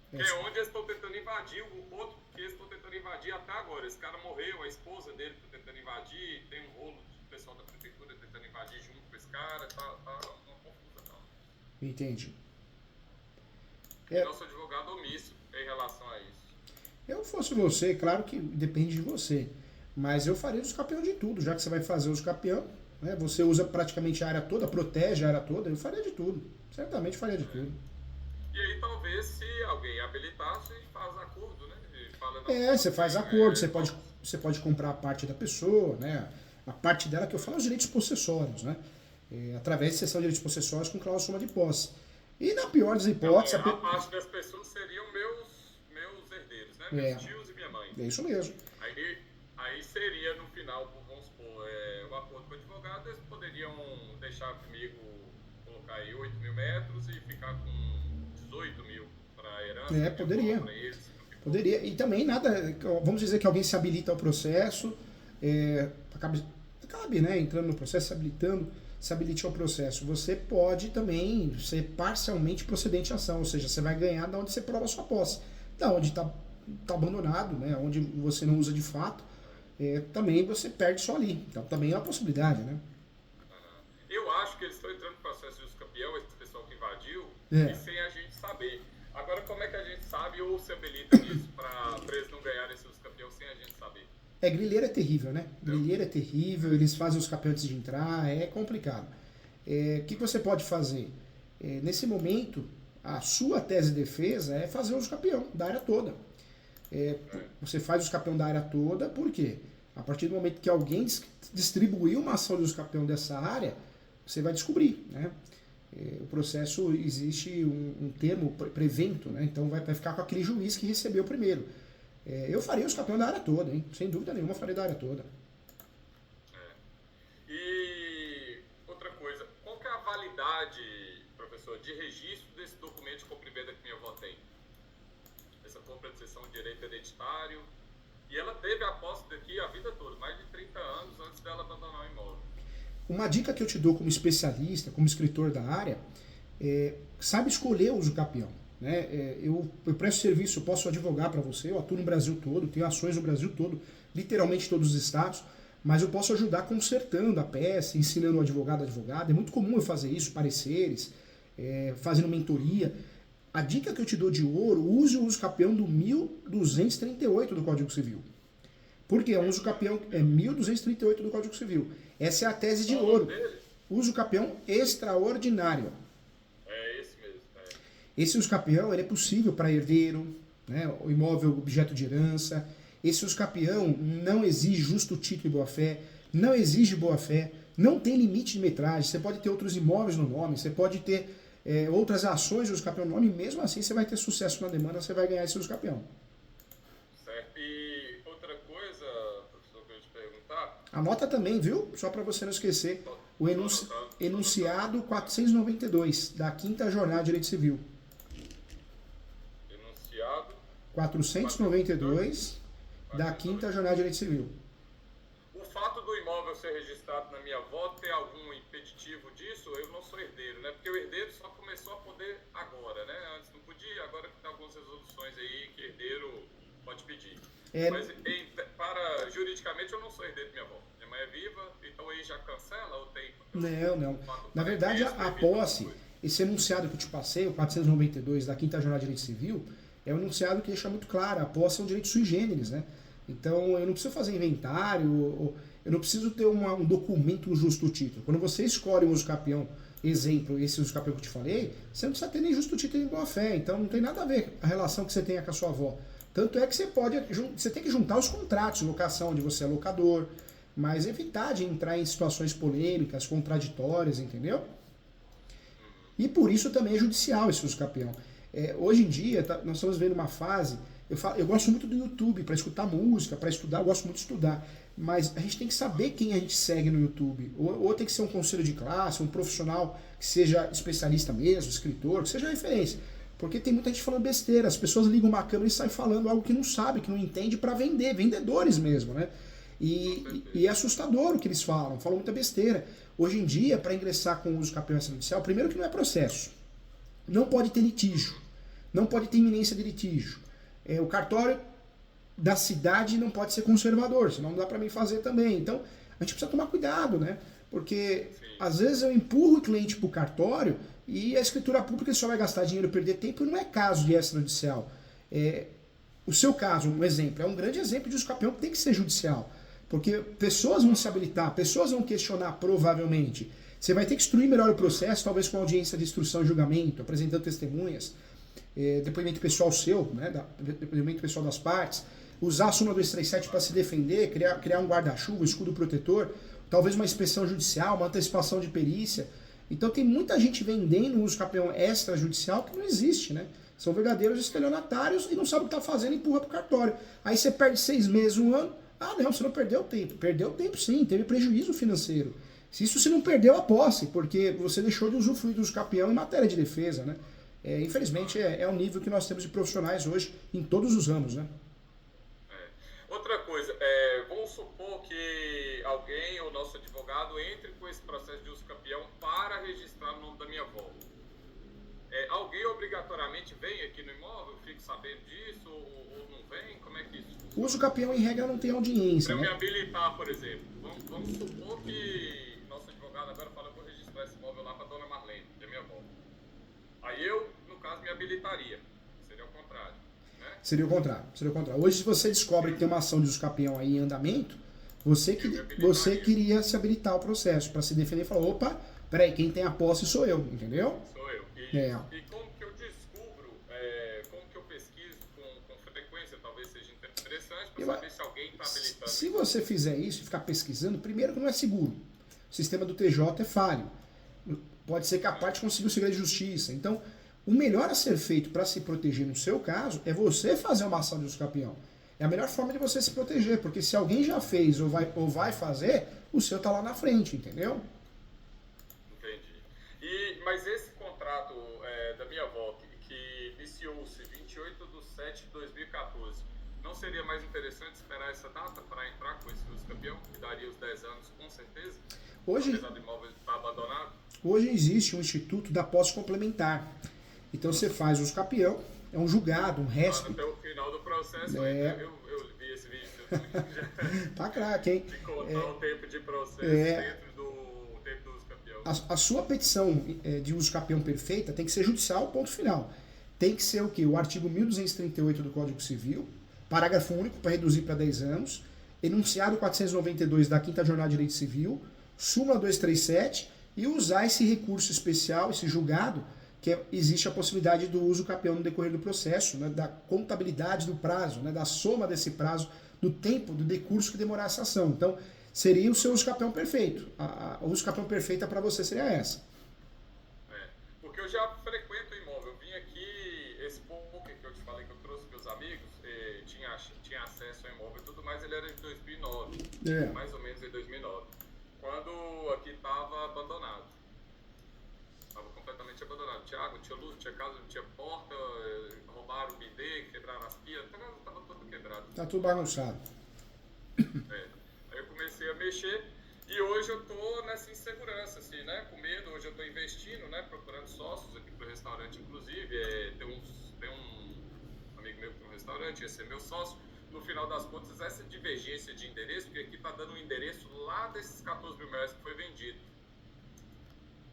Que é onde eles estão tentando invadir, o outro que eles estão tentando invadir até agora. Esse cara morreu, a esposa dele está tentando invadir, tem um rolo de pessoal da prefeitura tentando invadir junto com esse cara, tá uma confusão. Entendi. Nosso advogado omisso em relação a isso. Eu fosse você, claro que depende de você, mas eu faria os capião de tudo, já que você vai fazer os capião, né? Você usa praticamente a área toda, protege a área toda, eu faria de tudo. Certamente faria de tudo. E aí talvez se alguém habilitasse, faz acordo, né? Você faz acordo, você pode comprar a parte da pessoa, né? A parte dela que eu falo é os direitos possessórios, né? Através de cessão de direitos possessórios com cláusula de posse. E na pior das hipóteses... A parte das pessoas seriam meus herdeiros, né? Meus tios e minha mãe. É isso mesmo. Aí seria no final, vamos supor, o acordo com o advogado, eles poderiam deixar comigo, colocar aí 8 mil metros e ficar com 18 mil para herança. Poderia. Poderia. E também nada, vamos dizer que alguém se habilita ao processo, cabe, né, entrando no processo, se habilite ao processo. Você pode também ser parcialmente procedente à ação, ou seja, você vai ganhar da onde você prova a sua posse. Da onde está abandonado, né, onde você não usa de fato, também você perde só ali. Então também é uma possibilidade, né? Eu acho que eles estão entrando no processo de uso campeão, esse pessoal que invadiu, e sem a gente saber. Agora, como é que a gente sabe ou se habilita nisso para eles não ganharem esse uso campeão sem a gente saber? Grilheiro é terrível, né? Grilheiro é terrível, eles fazem os capião antes de entrar, é complicado. O que você pode fazer? Nesse momento, a sua tese de defesa é fazer os capião da área toda. Você faz os capião da área toda, por quê? A partir do momento que alguém distribuiu uma ação de uso capião dessa área, você vai descobrir, né? O processo, existe um termo prevento, né? Então vai ficar com aquele juiz que recebeu primeiro. Eu faria os capião da área toda, hein? Sem dúvida nenhuma, eu faria da área toda. E outra coisa, qual que é a validade, professor, de registro desse documento de compra e venda que minha avó tem. Essa compra de cessão de direito hereditário. E ela teve a posse daqui a vida toda, mais de 30 anos antes dela abandonar o imóvel. Uma dica que eu te dou como especialista, como escritor da área, sabe escolher o uso capião. Né? Eu presto serviço, eu posso advogar para você, eu atuo no Brasil todo, tenho ações no Brasil todo, literalmente todos os estados, mas eu posso ajudar consertando a peça, ensinando o advogado a advogado. É muito comum eu fazer isso, pareceres, fazendo mentoria. A dica que eu te dou de ouro, use o uso capião do 1238 do Código Civil. Por quê? O uso capião é 1238 do Código Civil. Essa é a tese de ouro. Uso capião extraordinário. É esse mesmo. Esse uso capião ele é possível para herdeiro, né, o imóvel objeto de herança. Esse uso capião não exige justo título e boa-fé, não exige boa-fé, não tem limite de metragem. Você pode ter outros imóveis no nome, você pode ter outras ações de uso capião no nome, e mesmo assim você vai ter sucesso na demanda, você vai ganhar esse uso capião. Certo. E outra coisa, professor, que eu ia te perguntar... Anota também, viu? Só para você não esquecer, o enunciado 492 da 5ª Jornada de Direito Civil. Enunciado 492 da 5ª Jornada de Direito Civil. O fato do imóvel ser registrado na minha avó ter algum impeditivo disso, eu não sou herdeiro, né? Porque o herdeiro só começou a poder agora, né? Antes não podia, agora que tem algumas resoluções aí que herdeiro pode pedir. Mas juridicamente eu não sou herdeiro de minha avó. Minha mãe é viva, então aí já cancela ou tem... Não. Na verdade, a posse, esse enunciado que eu te passei, o 492 da 5ª Jornada de Direito Civil, é um enunciado que deixa muito claro, a posse é um direito sui generis, né? Então, eu não preciso fazer inventário, eu não preciso ter um documento, um justo título. Quando você escolhe um uso capião, exemplo, esse uso capião que eu te falei, você não precisa ter nem justo título nem boa-fé. Então, não tem nada a ver a relação que você tenha com a sua avó. Tanto é que você tem que juntar os contratos de locação, onde você é locador, mas evitar de entrar em situações polêmicas, contraditórias, entendeu? E por isso também é judicial esse uso capião. Hoje em dia, nós estamos vendo uma fase... Eu gosto muito do YouTube para escutar música, para estudar, eu gosto muito de estudar. Mas a gente tem que saber quem a gente segue no YouTube. Ou tem que ser um conselho de classe, um profissional que seja especialista mesmo, escritor, que seja referência. Porque tem muita gente falando besteira. As pessoas ligam uma câmera e saem falando algo que não sabe, que não entende, para vender. Vendedores mesmo, né? E é assustador o que eles falam. Falam muita besteira. Hoje em dia, para ingressar com o uso capião extrajudicial, primeiro que não é processo. Não pode ter litígio. Não pode ter iminência de litígio. O cartório da cidade não pode ser conservador, senão não dá para mim fazer também. Então, a gente precisa tomar cuidado, né? Porque, às vezes, eu empurro o cliente para o cartório e a escritura pública só vai gastar dinheiro e perder tempo, e não é caso de extrajudicial. O seu caso, um exemplo, é um grande exemplo de uso capião que tem que ser judicial. Porque pessoas vão se habilitar, pessoas vão questionar provavelmente. Você vai ter que instruir melhor o processo, talvez com audiência de instrução e julgamento, apresentando testemunhas, depoimento pessoal seu, né, depoimento pessoal das partes, usar a súmula 237 para se defender, criar um guarda-chuva, um escudo protetor, talvez uma inspeção judicial, uma antecipação de perícia. Então tem muita gente vendendo um uso capião extrajudicial que não existe, né? São verdadeiros estelionatários e não sabe o que está fazendo e empurra para o cartório. Aí você perde 6 meses, 1 ano. Ah, não, você não perdeu tempo. Perdeu tempo sim, teve prejuízo financeiro. Isso você não perdeu a posse, porque você deixou de usufruir do uso capião em matéria de defesa, né? Infelizmente é o nível que nós temos de profissionais hoje em todos os ramos, né? Outra coisa, vamos supor que alguém, ou nosso advogado, entre com esse processo de uso capião para registrar o nome da minha avó. Alguém obrigatoriamente vem aqui no imóvel, eu fico sabendo disso, ou não vem? Como é que isso funciona? O uso capião, em regra, não tem audiência, Para né? eu me habilitar, por exemplo, vamos supor que nosso advogado agora fala, eu vou registrar esse imóvel lá para a dona Marlene, que é minha avó. Aí eu, no caso, me habilitaria. Seria o contrário, né? Seria o contrário. Hoje, se você descobre que tem uma ação de uso capião aí em andamento, você queria se habilitar ao processo para se defender e falar, opa, peraí, quem tem a posse sou eu, entendeu? Sou eu. E como que eu descubro, como que eu pesquiso com frequência, talvez seja interessante para saber se alguém está habilitando. Se você fizer isso e ficar pesquisando, primeiro que não é seguro. O sistema do TJ é falho. Pode ser que a parte consiga o segredo de justiça. Então, o melhor a ser feito para se proteger no seu caso é você fazer uma ação de uso capião. É a melhor forma de você se proteger, porque se alguém já fez ou vai fazer, o seu tá lá na frente, entendeu? Entendi. Mas esse contrato minha avó, que iniciou-se 28/7/2014. Não seria mais interessante esperar essa data para entrar com esse uso campeão, que daria os 10 anos com certeza? Apesar do imóvel estar abandonado? Hoje existe um instituto da posse complementar. Então você faz uso capião, é um julgado, um resto. Até o final do processo, eu vi esse vídeo. Tá craque, hein? De contar o tempo de processo dentro do tempo do uso capião. A sua petição de uso capião perfeita tem que ser judicial, ponto final. Tem que ser o quê? O artigo 1238 do Código Civil, parágrafo único para reduzir para 10 anos, enunciado 492 da 5ª Jornada de Direito Civil, súmula 237, e usar esse recurso especial, esse julgado, que existe a possibilidade do uso capião no decorrer do processo, né, da contabilidade do prazo, né, da soma desse prazo, do tempo, do decurso que demorar essa ação. Então, seria o seu uso capião perfeito. O uso capião perfeita para você seria essa. Porque eu já frequento o imóvel. Eu vim aqui, esse poker que eu te falei que eu trouxe meus amigos, tinha acesso ao imóvel e tudo mais, ele era de 2009, mais ou menos em 2009, quando aqui estava abandonado. Estava completamente abandonado. Tinha água, tinha luz, tinha casa, tinha porta, roubaram o bidê, quebraram as pias, estava todo quebrado. Tá tudo bagunçado. Aí eu comecei a mexer e hoje eu tô nessa insegurança, assim, né? Com medo, hoje eu tô investindo, né? Procurando sócios aqui pro restaurante, inclusive. Tem um amigo meu que tem um restaurante, ia ser meu sócio. No final das contas, essa divergência de endereço, porque aqui tá dando um endereço lá desses 14 mil reais que foi vendido.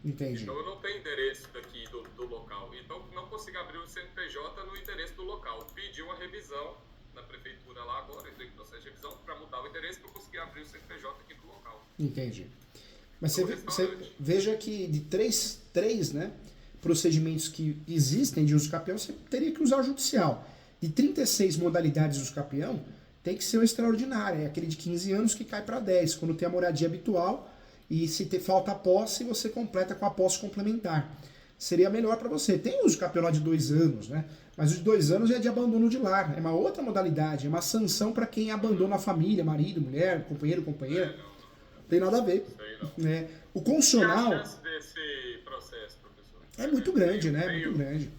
Entendi. Então eu não tenho endereço daqui do local. Então não consigo abrir o CNPJ no endereço do local. Pedi uma revisão na prefeitura lá agora, entrei com o processo de revisão para mudar o endereço para eu conseguir abrir o CNPJ aqui do local. Entendi. Mas você veja que de três né, procedimentos que existem de uso capião, você teria que usar o judicial. De 36 modalidades de uso capião, tem que ser o extraordinário, é aquele de 15 anos que cai para 10, quando tem a moradia habitual e se falta a posse, você completa com a posse complementar. Seria melhor para você. Tem uso capião lá de 2 anos, né? Mas o de 2 anos é de abandono de lar, é uma outra modalidade, é uma sanção para quem abandona a família, marido, mulher, companheiro, companheira. Não tem nada a ver. Né? O constitucional... E a chance desse processo, professor? É muito grande, né? É muito grande.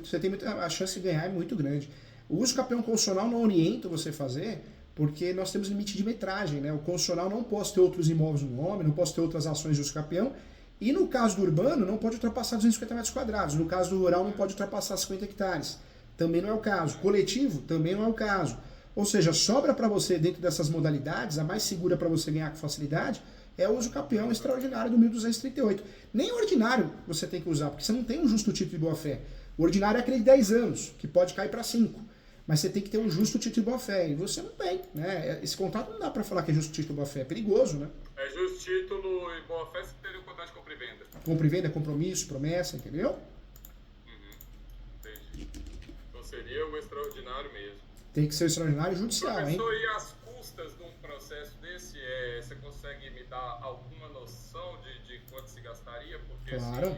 Você tem a chance de ganhar é muito grande. O uso capião constitucional não orienta você a fazer, porque nós temos limite de metragem, né? O constitucional não pode ter outros imóveis no nome, não pode ter outras ações de uso capião, e no caso do urbano não pode ultrapassar 250 metros quadrados, no caso do rural não pode ultrapassar 50 hectares. Também não é o caso. Coletivo também não é o caso. Ou seja, sobra para você, dentro dessas modalidades, a mais segura para você ganhar com facilidade é o uso capião extraordinário do 1238. Nem o ordinário você tem que usar, porque você não tem um justo título de boa-fé. O ordinário é aquele de 10 anos, que pode cair para 5. Mas você tem que ter um justo título de boa-fé. E você não tem, né? Esse contrato não dá para falar que é justo título de boa-fé. É perigoso, né? É justo título e boa-fé se teria o contrato de compra e venda. Compra e venda, compromisso, promessa, entendeu? Entendi. Então seria o extraordinário mesmo. Tem que ser o extraordinário judicial, professor, hein? E as custas de um processo desse, você consegue me dar alguma noção de quanto se gastaria? Porque claro. Assim,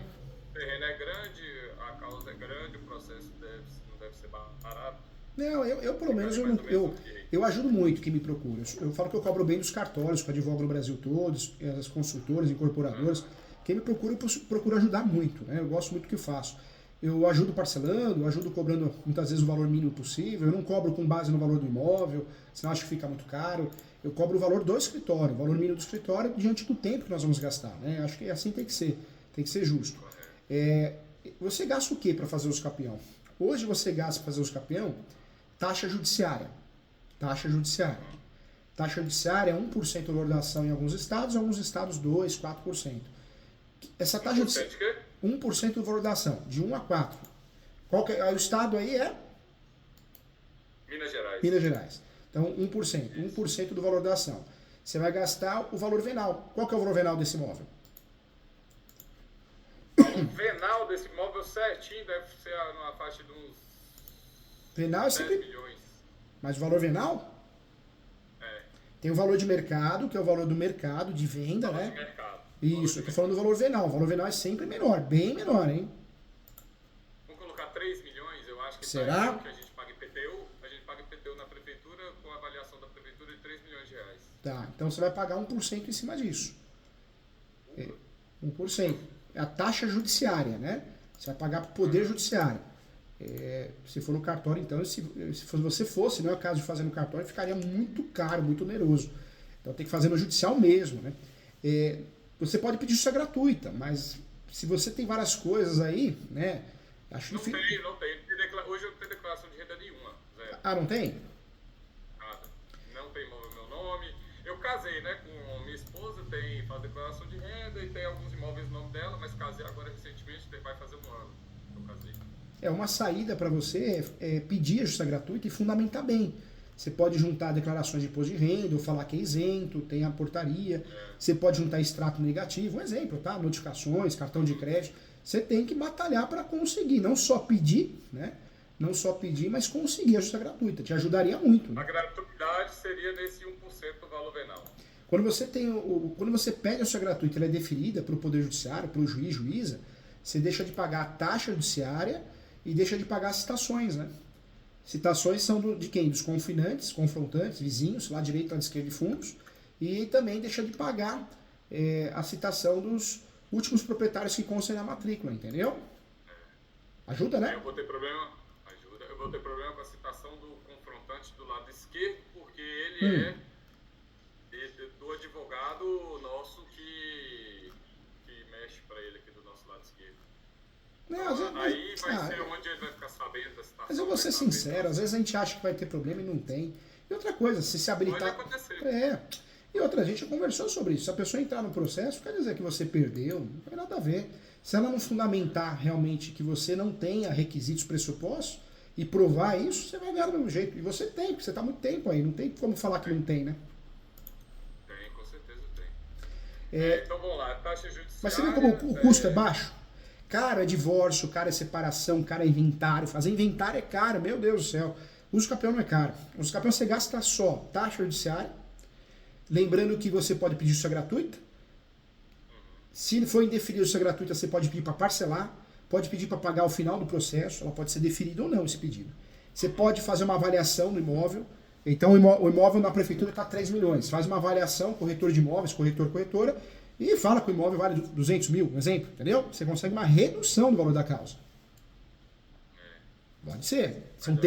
o terreno é grande, a causa é grande, o processo não deve ser barato. Não, eu pelo menos eu ajudo muito quem me procura. Eu falo que eu cobro bem dos cartórios, que eu advogo no Brasil todo, as consultoras, incorporadoras. Quem me procura, eu procuro ajudar muito, né? Eu gosto muito do que eu faço. Eu ajudo parcelando, eu ajudo cobrando muitas vezes o valor mínimo possível. Eu não cobro com base no valor do imóvel, senão acho que fica muito caro. Eu cobro o valor do escritório, o valor mínimo do escritório diante do tempo que nós vamos gastar, né? Acho que assim tem que ser justo. Você gasta o que para fazer os capião? Hoje você gasta para fazer os capião taxa judiciária. Taxa judiciária. Taxa judiciária é 1% do valor da ação em alguns estados 2%, 4%. Essa taxa judiciária... 1% do valor da ação, de 1 a 4. O estado aí é? Minas Gerais. Minas Gerais. Então, 1%. 1% do valor da ação. Você vai gastar o valor venal. Qual que é o valor venal desse imóvel? O venal desse imóvel certinho deve ser numa faixa de uns venal é 10 milhões. Mas o valor venal? Tem o valor de mercado, que é o valor do mercado, de venda, valor né? De mercado. Isso, eu estou falando do valor venal. O valor venal é sempre menor, bem menor, hein? Vamos colocar 3 milhões, eu acho que será? Que a gente paga IPTU na prefeitura com a avaliação da prefeitura de 3 milhões de reais. Tá, então você vai pagar 1% em cima disso. 1%. É a taxa judiciária, né? Você vai pagar para o Poder Judiciário. Se for no cartório, então, se você fosse, não é o caso de fazer no cartório, ficaria muito caro, muito oneroso. Então tem que fazer no judicial mesmo, né? Você pode pedir justiça gratuita, mas se você tem várias coisas aí, né? Acho Não difícil. tem. Hoje eu não tenho declaração de renda nenhuma. Zero. Ah, não tem? Nada. Não tem meu nome. Eu casei, né, com minha esposa, faz declaração de renda e tem alguns imóveis no nome dela, mas casei agora recentemente, vai fazer um ano que eu casei. Uma saída para você pedir a justiça gratuita e fundamentar bem. Você pode juntar declarações de imposto de renda, ou falar que é isento, tem a portaria. Você pode juntar extrato negativo, um exemplo, tá? Notificações, cartão de crédito. Você tem que batalhar para conseguir, não só pedir, né? Não só pedir, mas conseguir a justiça gratuita. Te ajudaria muito. Né? A gratuidade seria nesse 1% do valor venal. Quando você pede a justiça gratuita, ela é deferida para o Poder Judiciário, para o juiz, juíza, você deixa de pagar a taxa judiciária e deixa de pagar as citações, né? Citações são de quem? Dos confinantes, confrontantes, vizinhos, lá direito, lá esquerdo de fundos, e também deixa de pagar a citação dos últimos proprietários que constem na matrícula, entendeu? Ajuda, né? Eu vou ter problema com a citação do confrontante do lado esquerdo, porque ele é do advogado nosso que mexe para ele aqui do nosso lado esquerdo. Aí vai ser onde ele vai ficar sabendo da citação. Mas eu vou ser sincero, às vezes a gente acha que vai ter problema e não tem. E outra coisa, se habilitar... Pode acontecer. E outra, a gente já conversou sobre isso. Se a pessoa entrar no processo, quer dizer que você perdeu, não tem nada a ver. Se ela não fundamentar realmente que você não tenha requisitos pressupostos e provar isso, você vai ganhar do mesmo jeito. E você tem, porque você está há muito tempo aí. Não tem como falar que não tem, né? Tem, com certeza tem. Então vamos lá, taxa judiciária... Mas você vê como o custo é baixo? Cara, é divórcio, cara, é separação, cara, é inventário. Fazer inventário é caro, meu Deus do céu. Uso campeão não é caro. Uso campeão você gasta só taxa judiciária. Lembrando que você pode pedir justiça gratuita. Se for indeferida justiça gratuita, você pode pedir para parcelar. Pode pedir para pagar ao final do processo. Ela pode ser deferida ou não, esse pedido. Você pode fazer uma avaliação no imóvel. Então o imóvel na prefeitura está 3 milhões. Faz uma avaliação, corretor de imóveis, corretora. E fala que o imóvel vale 200 mil, um exemplo, entendeu? Você consegue uma redução do valor da causa. Pode ser. São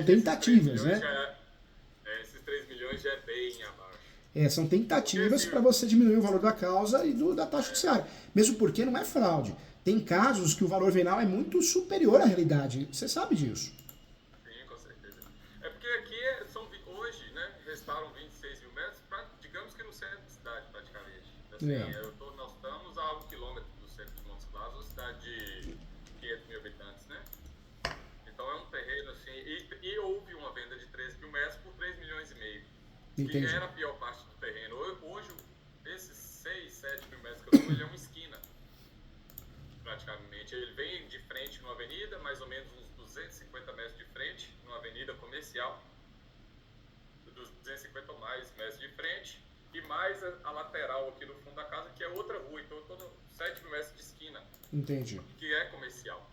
tentativas, né? Esses 3 milhões já é bem abaixo. São tentativas para você diminuir o valor da causa e da taxa judiciária. Mesmo porque não é fraude. Tem casos que o valor venal é muito superior à realidade. Você sabe disso. Sim, com certeza. É porque aqui hoje, né, restaram 26 mil metros, digamos que no centro da cidade, praticamente. Assim, nós estamos a 1 quilômetro do centro de Montes Claros, uma cidade de 500 mil habitantes, né? Então é um terreno assim, e houve uma venda de 13 mil metros por 3 milhões e meio. Entendi. Que era a pior parte do terreno. Hoje, esses 6, 7 mil metros que eu estou, ele é uma esquina, praticamente. Ele vem de frente numa avenida, mais ou menos uns 250 metros de frente, numa avenida comercial, 250 ou mais metros de frente, e mais a lateral aqui no fundo da casa, que é outra rua. Então eu estou 7 mil metros de esquina. Entendi. Que é comercial.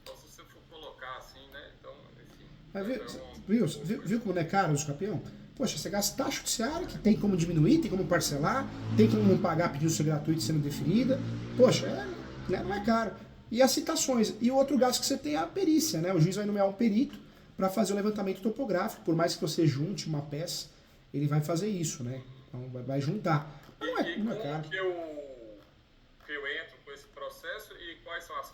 Então se você for colocar assim, né, então, enfim... Mas viu como não é caro o campeão? Poxa, você gasta taxa judiciária, que tem como diminuir, tem como parcelar, tem como não pagar pedido de gratuito sendo deferida. Poxa, não é caro. E as citações. E o outro gasto que você tem é a perícia, né? O juiz vai nomear um perito para fazer o levantamento topográfico. Por mais que você junte uma peça, ele vai fazer isso, né? Então vai juntar. Mas não é caro. Que eu entro com esse processo e quais são as